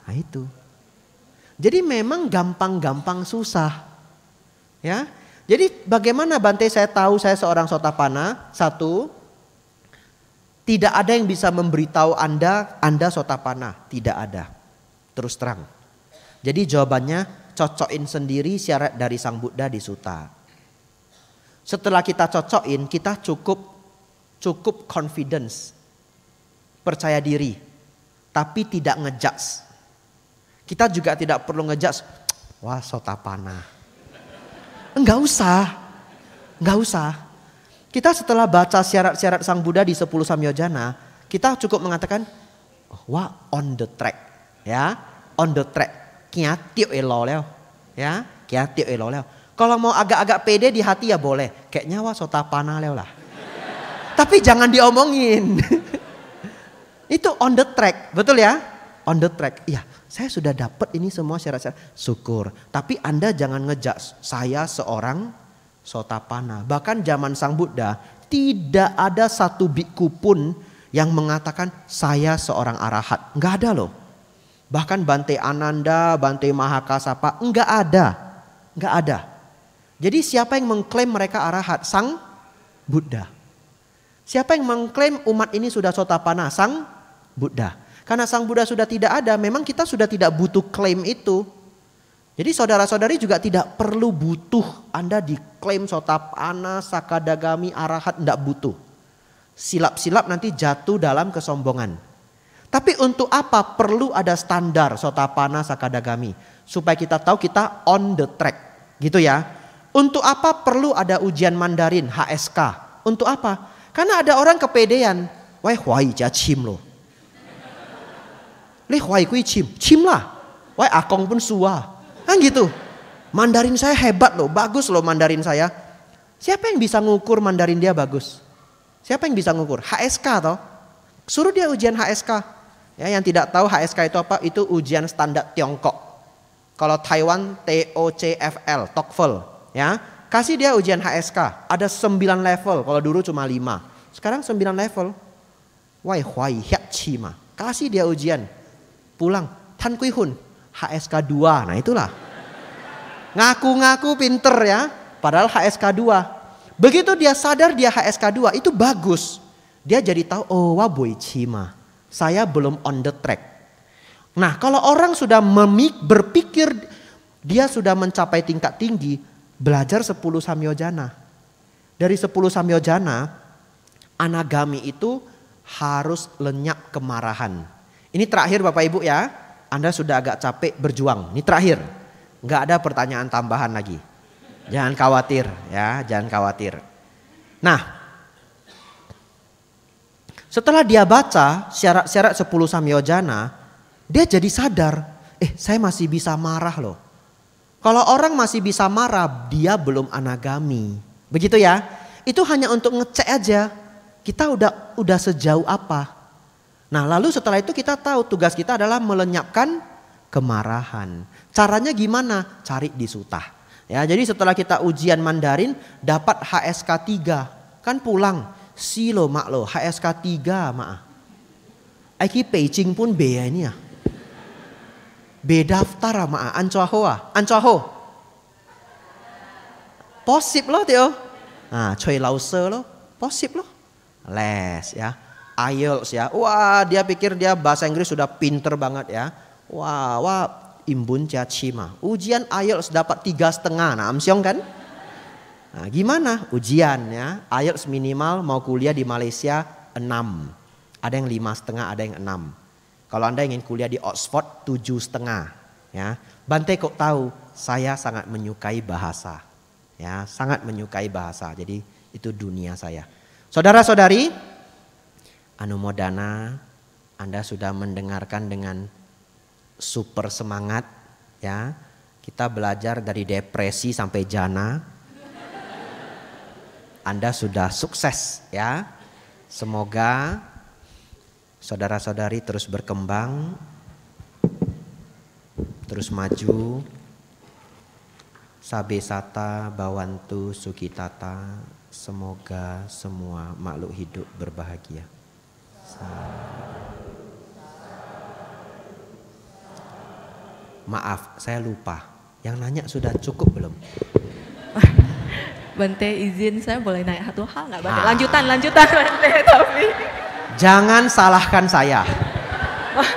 Nah itu. Jadi memang gampang-gampang susah. Ya. Jadi bagaimana Bante saya tahu saya seorang sotapanna? 1, tidak ada yang bisa memberitahu Anda sotapanna. Tidak ada. Terus terang. Jadi jawabannya cocokin sendiri syarat dari Sang Buddha di sutta. Setelah kita cocokin, kita cukup cukup confidence, percaya diri, tapi tidak ngejudge. Kita juga tidak perlu ngejudge, wah sotapana. Enggak usah. Kita setelah baca syarat-syarat Sang Buddha di 10 Samyojana, kita cukup mengatakan, wah on the track. Ya, on the track. Kia tiok elo leo. Ya, kia tiok elo leo. Kalau mau agak-agak pede di hati ya boleh. Kayaknya wah sotapana leo lah. Tapi jangan diomongin. Itu on the track, betul ya? On the track. Iya, saya sudah dapat ini semua syarat-syarat. Syukur. Tapi Anda jangan ngejudge. Saya seorang sotapana. Bahkan zaman Sang Buddha tidak ada satu bhikkhu pun yang mengatakan saya seorang arahat. Enggak ada loh. Bahkan Bante Ananda, Bante Mahakasapa, enggak ada. Jadi siapa yang mengklaim mereka arahat? Sang Buddha. Siapa yang mengklaim umat ini sudah sotapana? Sang Buddha. Karena Sang Buddha sudah tidak ada, memang kita sudah tidak butuh klaim itu. Jadi saudara-saudari juga tidak perlu butuh Anda diklaim sotapana, sakadagami, arahat, tidak butuh. Silap-silap nanti jatuh dalam kesombongan. Tapi untuk apa perlu ada standar sotapana, sakadagami? Supaya kita tahu kita on the track. Gitu ya. Untuk apa perlu ada ujian Mandarin, HSK? Untuk apa? Karena ada orang kepedean. Wah, huai jia cim loh. Lih huai kui cim. Cim lah. Wah, akong pun suah. Kan gitu. Mandarin saya hebat loh. Bagus loh Mandarin saya. Siapa yang bisa ngukur Mandarin dia bagus? Siapa yang bisa ngukur? HSK toh. Suruh dia ujian HSK. Ya, yang tidak tahu HSK itu apa? Itu ujian standar Tiongkok. Kalau Taiwan TOCFL, TOEFL. Ya, kasih dia ujian HSK. Ada 9 level. Kalau dulu cuma 5. Sekarang 9 level. Wai huai hiat cima. Kasih dia ujian. Pulang. Tan kui hun. HSK 2. Nah itulah. Ngaku-ngaku pinter ya. Padahal HSK 2. Begitu dia sadar dia HSK 2. Itu bagus. Dia jadi tahu. Oh wah boy cima. Saya belum on the track. Nah kalau orang sudah berpikir. Dia sudah mencapai tingkat tinggi. Belajar 10 Samyojana. Dari 10 Samyojana, anagami itu harus lenyap kemarahan. Ini terakhir Bapak Ibu ya. Anda sudah agak capek berjuang. Ini terakhir. Nggak ada pertanyaan tambahan lagi. Jangan khawatir ya, jangan khawatir. Nah, setelah dia baca syarat-syarat 10 Samyojana, dia jadi sadar, saya masih bisa marah loh. Kalau orang masih bisa marah, dia belum anagami. Begitu ya? Itu hanya untuk ngecek aja. Kita udah sejauh apa. Nah lalu setelah itu kita tahu tugas kita adalah melenyapkan kemarahan. Caranya gimana? Cari di sutah. Ya, jadi setelah kita ujian Mandarin dapat HSK 3. Kan pulang. Si lo mak lo HSK 3 mak. Aiki Beijing pun B ya ini ya. B daftar mak. Ancoho. Posip lo tio. Nah, cuy lause lo. Posip lo. Les ya. IELTS ya. Wah, dia pikir dia bahasa Inggris sudah pinter banget ya. Wah, imbun cia cima. Ujian IELTS dapat 3,5. Nah, amsyong kan? Nah, gimana ujian ya? IELTS minimal mau kuliah di Malaysia 6. Ada yang 5,5, ada yang 6. Kalau Anda ingin kuliah di Oxford 7,5 ya. Bante kok tahu? Saya sangat menyukai bahasa. Ya, sangat menyukai bahasa. Jadi itu dunia saya. Saudara-saudari, anumodana, Anda sudah mendengarkan dengan super semangat ya. Kita belajar dari depresi sampai jana. Anda sudah sukses ya. Semoga saudara-saudari terus berkembang, terus maju. Sabe sata bawantu sukitata. Semoga semua makhluk hidup berbahagia. Maaf, saya lupa. Yang nanya sudah cukup belum? Bante izin saya boleh naik satu hal nggak Bante? Lanjutan Bante tapi. Jangan salahkan saya.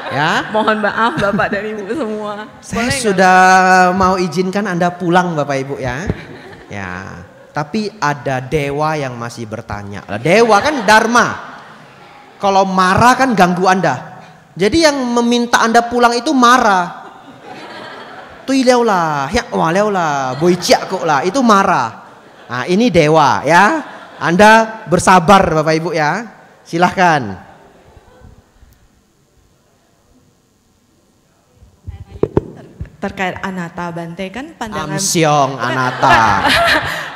Ya. Mohon maaf Bapak dan Ibu semua. Saya sudah mau izinkan Anda pulang Bapak Ibu ya. Ya. Tapi ada dewa yang masih bertanya. Dewa kan dharma. Kalau marah kan ganggu Anda. Jadi yang meminta Anda pulang itu marah. Tui leo lah, ya wah leo lah, boy ciak kok lah, itu marah. Nah ini dewa ya. Anda bersabar Bapak Ibu ya. Silahkan. Terkait anatta Bante kan pandangan Amsyong anatta.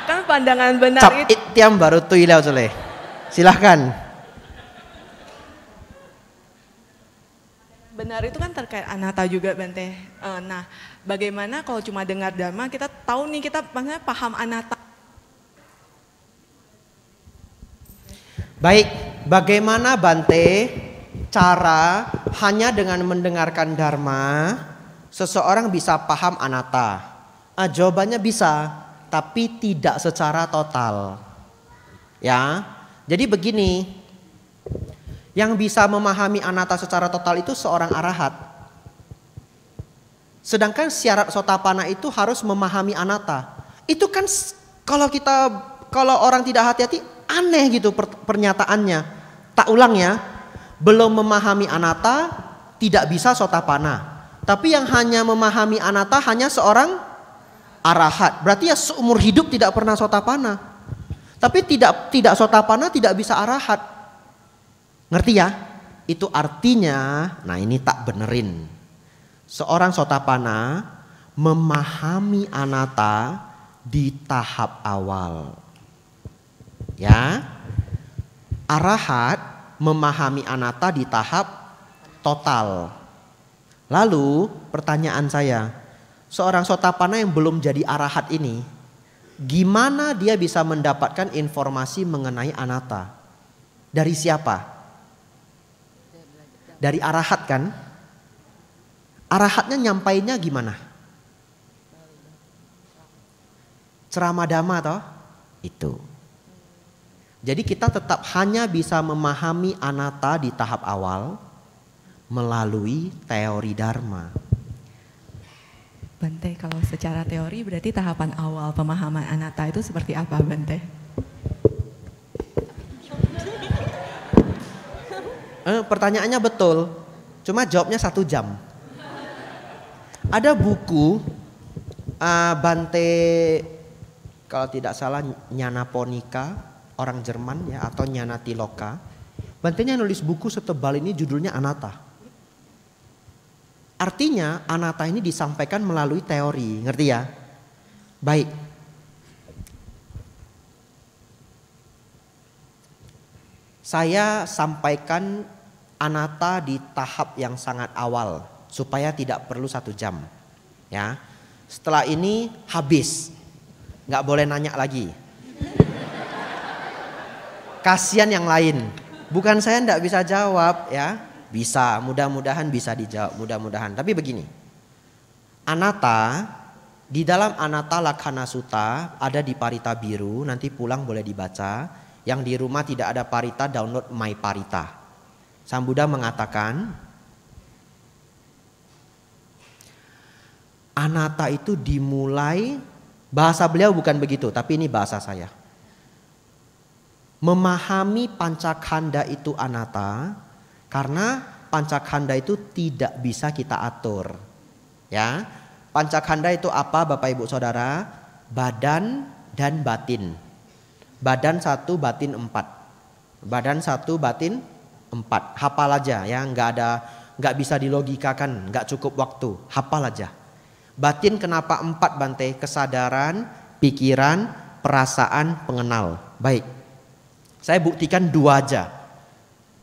kan pandangan benar Cap itu itiam baru tui leo soleh. Silahkan. benar itu kan terkait anatta juga Bante. Nah, bagaimana kalau cuma dengar dharma kita tahu nih kita maksudnya paham anatta. Baik, bagaimana Bante cara hanya dengan mendengarkan dharma seseorang bisa paham anatta? Jawabannya bisa, tapi tidak secara total. Ya, jadi begini. Yang bisa memahami anatta secara total itu seorang arahat. Sedangkan syarat sotapanna itu harus memahami anatta. Itu kan kalau orang tidak hati-hati aneh gitu pernyataannya. Tak ulang ya. Belum memahami anatta tidak bisa sotapanna. Tapi yang hanya memahami anatta hanya seorang arahat. Berarti ya seumur hidup tidak pernah sotapanna. Tapi tidak sotapanna tidak bisa arahat. Ngerti ya? Itu artinya, nah ini tak benerin. Seorang sotapanna memahami anatta di tahap awal. Ya. Arahat memahami anatta di tahap total. Lalu pertanyaan saya, seorang sotapanna yang belum jadi arahat ini, gimana dia bisa mendapatkan informasi mengenai anatta? Dari siapa? Dari arahat kan? Arahatnya nyampainya gimana? Ceramah dhamma toh? Itu. Jadi kita tetap hanya bisa memahami anatta di tahap awal melalui teori dharma. Bante, kalau secara teori berarti tahapan awal pemahaman anatta itu seperti apa Bante? Pertanyaannya betul, cuma jawabnya 1 jam. Ada buku Bante, kalau tidak salah Nyana Ponika, orang Jerman ya, atau Nyana Tiloka. Bantenya nulis buku setebal ini judulnya Anatta. Artinya anatta ini disampaikan melalui teori, ngerti ya? Baik. Saya sampaikan anatta di tahap yang sangat awal supaya tidak perlu 1 jam. Ya, setelah ini habis, nggak boleh nanya lagi. Kasihan yang lain. Bukan saya nggak bisa jawab ya. Bisa, mudah-mudahan bisa dijawab, mudah-mudahan. Tapi begini, anatta, di dalam Anatta Lakhana Sutta ada di Parita Biru, nanti pulang boleh dibaca. Yang di rumah tidak ada Parita, download My Parita. Sang Buddha mengatakan, anatta itu dimulai, bahasa beliau bukan begitu, tapi ini bahasa saya. Memahami pancakanda itu anatta, karena pancakanda itu tidak bisa kita atur. Ya, pancakanda itu apa Bapak Ibu Saudara? Badan dan batin. Badan 1, batin 4. Badan 1, batin 4. Hafal aja ya, nggak bisa dilogikakan, nggak cukup waktu. Hafal aja. Batin kenapa 4 Bante? Kesadaran, pikiran, perasaan, pengenal. Baik. Saya buktikan 2 aja.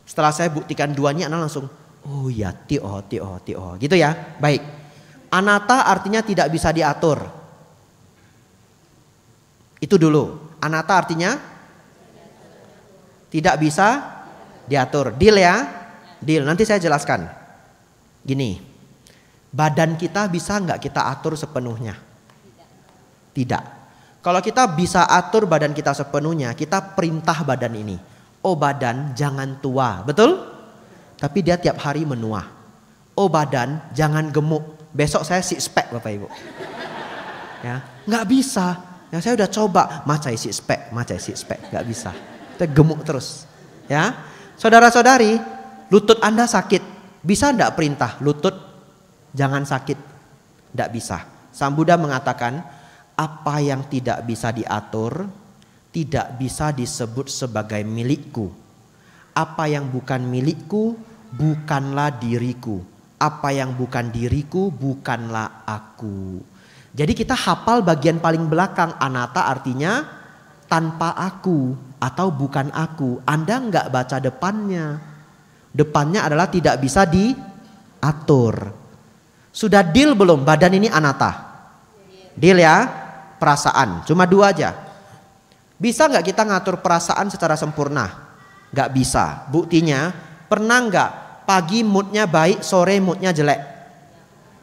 Setelah saya buktikan 2-nya, Anda langsung, oh ya, tio. Gitu ya. Baik. Anatta artinya tidak bisa diatur. Itu dulu. Anatta artinya tidak bisa diatur. Deal ya? Deal. Nanti saya jelaskan. Gini. Badan kita bisa nggak kita atur sepenuhnya? Tidak. Kalau kita bisa atur badan kita sepenuhnya, kita perintah badan ini. Oh badan jangan tua, betul? Tapi dia tiap hari menua. Oh badan jangan gemuk, besok saya six pack Bapak Ibu. Ya, nggak bisa. Ya saya udah coba macai six pack, nggak bisa. Kita gemuk terus. Ya, saudara-saudari, lutut Anda sakit, bisa nggak perintah lutut jangan sakit? Nggak bisa. Sang Buddha mengatakan apa yang tidak bisa diatur tidak bisa disebut sebagai milikku. Apa yang bukan milikku bukanlah diriku. Apa yang bukan diriku bukanlah aku. Jadi kita hafal bagian paling belakang, anatta artinya tanpa aku atau bukan aku. Anda nggak baca depannya. Depannya adalah tidak bisa diatur. Sudah deal belum badan ini anatta? Deal ya, perasaan. Cuma 2 aja. Bisa nggak kita ngatur perasaan secara sempurna? Nggak bisa. Buktinya, pernah nggak pagi moodnya baik, sore moodnya jelek?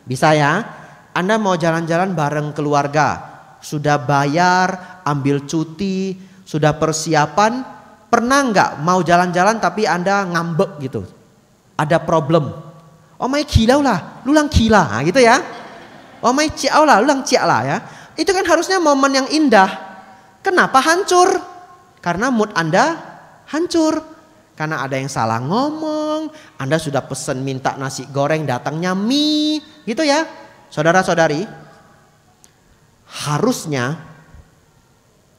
Bisa ya? Anda mau jalan-jalan bareng keluarga, sudah bayar, ambil cuti, sudah persiapan, pernah nggak mau jalan-jalan tapi Anda ngambek gitu? Ada problem. Oh my kilau lah, lu lang kila, nah, gitu ya. Oh my ciao lah, lu lang cia lah ya. Itu kan harusnya momen yang indah. Kenapa hancur? Karena mood Anda hancur. Karena ada yang salah ngomong, Anda sudah pesen minta nasi goreng datangnya mie, gitu ya. Saudara-saudari, harusnya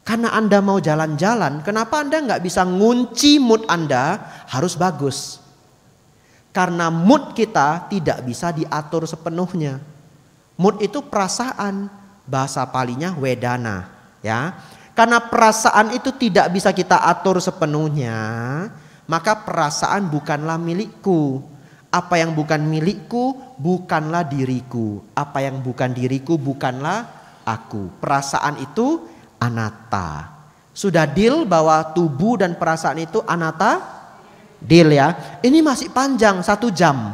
karena Anda mau jalan-jalan, kenapa Anda nggak bisa ngunci mood Anda harus bagus? Karena mood kita tidak bisa diatur sepenuhnya. Mood itu perasaan, bahasa palinya wedana, ya. Karena perasaan itu tidak bisa kita atur sepenuhnya, maka perasaan bukanlah milikku. Apa yang bukan milikku bukanlah diriku. Apa yang bukan diriku bukanlah aku. Perasaan itu anatta. Sudah deal bahwa tubuh dan perasaan itu anatta? Deal ya. Ini masih panjang 1 jam.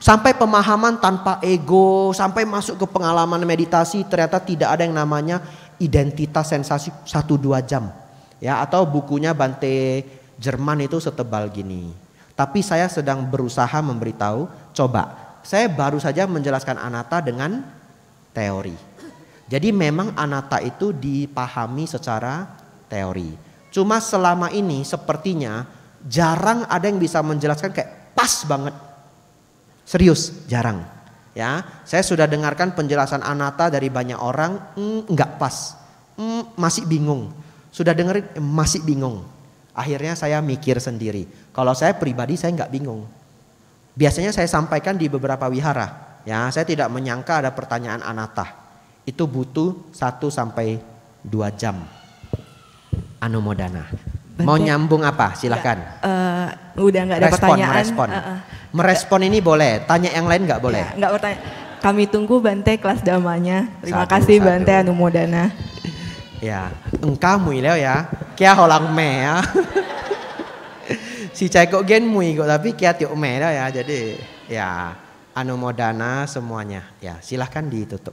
Sampai pemahaman tanpa ego, sampai masuk ke pengalaman meditasi, ternyata tidak ada yang namanya identitas sensasi 1-2 jam. Ya, atau bukunya Bante Jerman itu setebal gini. Tapi saya sedang berusaha memberitahu, coba. Saya baru saja menjelaskan anatta dengan teori. Jadi memang anatta itu dipahami secara teori. Cuma selama ini sepertinya jarang ada yang bisa menjelaskan kayak pas banget. Serius, jarang. Ya, saya sudah dengarkan penjelasan anatta dari banyak orang, enggak pas. Masih bingung. Sudah dengerin masih bingung. Akhirnya saya mikir sendiri. Kalau saya pribadi saya nggak bingung. Biasanya saya sampaikan di beberapa wihara. Ya, saya tidak menyangka ada pertanyaan anatta. Itu butuh 1-2 jam. Anumodana. Mau nyambung apa? Silakan. Udah nggak ada pertanyaan. Merespon. Merespon ini boleh. Tanya yang lain nggak boleh. Ya, nggak bertanya. Kami tunggu Bante kelas damanya. Terima Satu, kasih satu. Bante Anumodana. Ya, engkau mui leo ya. Kia holang me ya. Si cai kok gen mui kok tapi kia tiok me ya. Jadi ya anumodana semuanya. Ya, silahkan ditutup.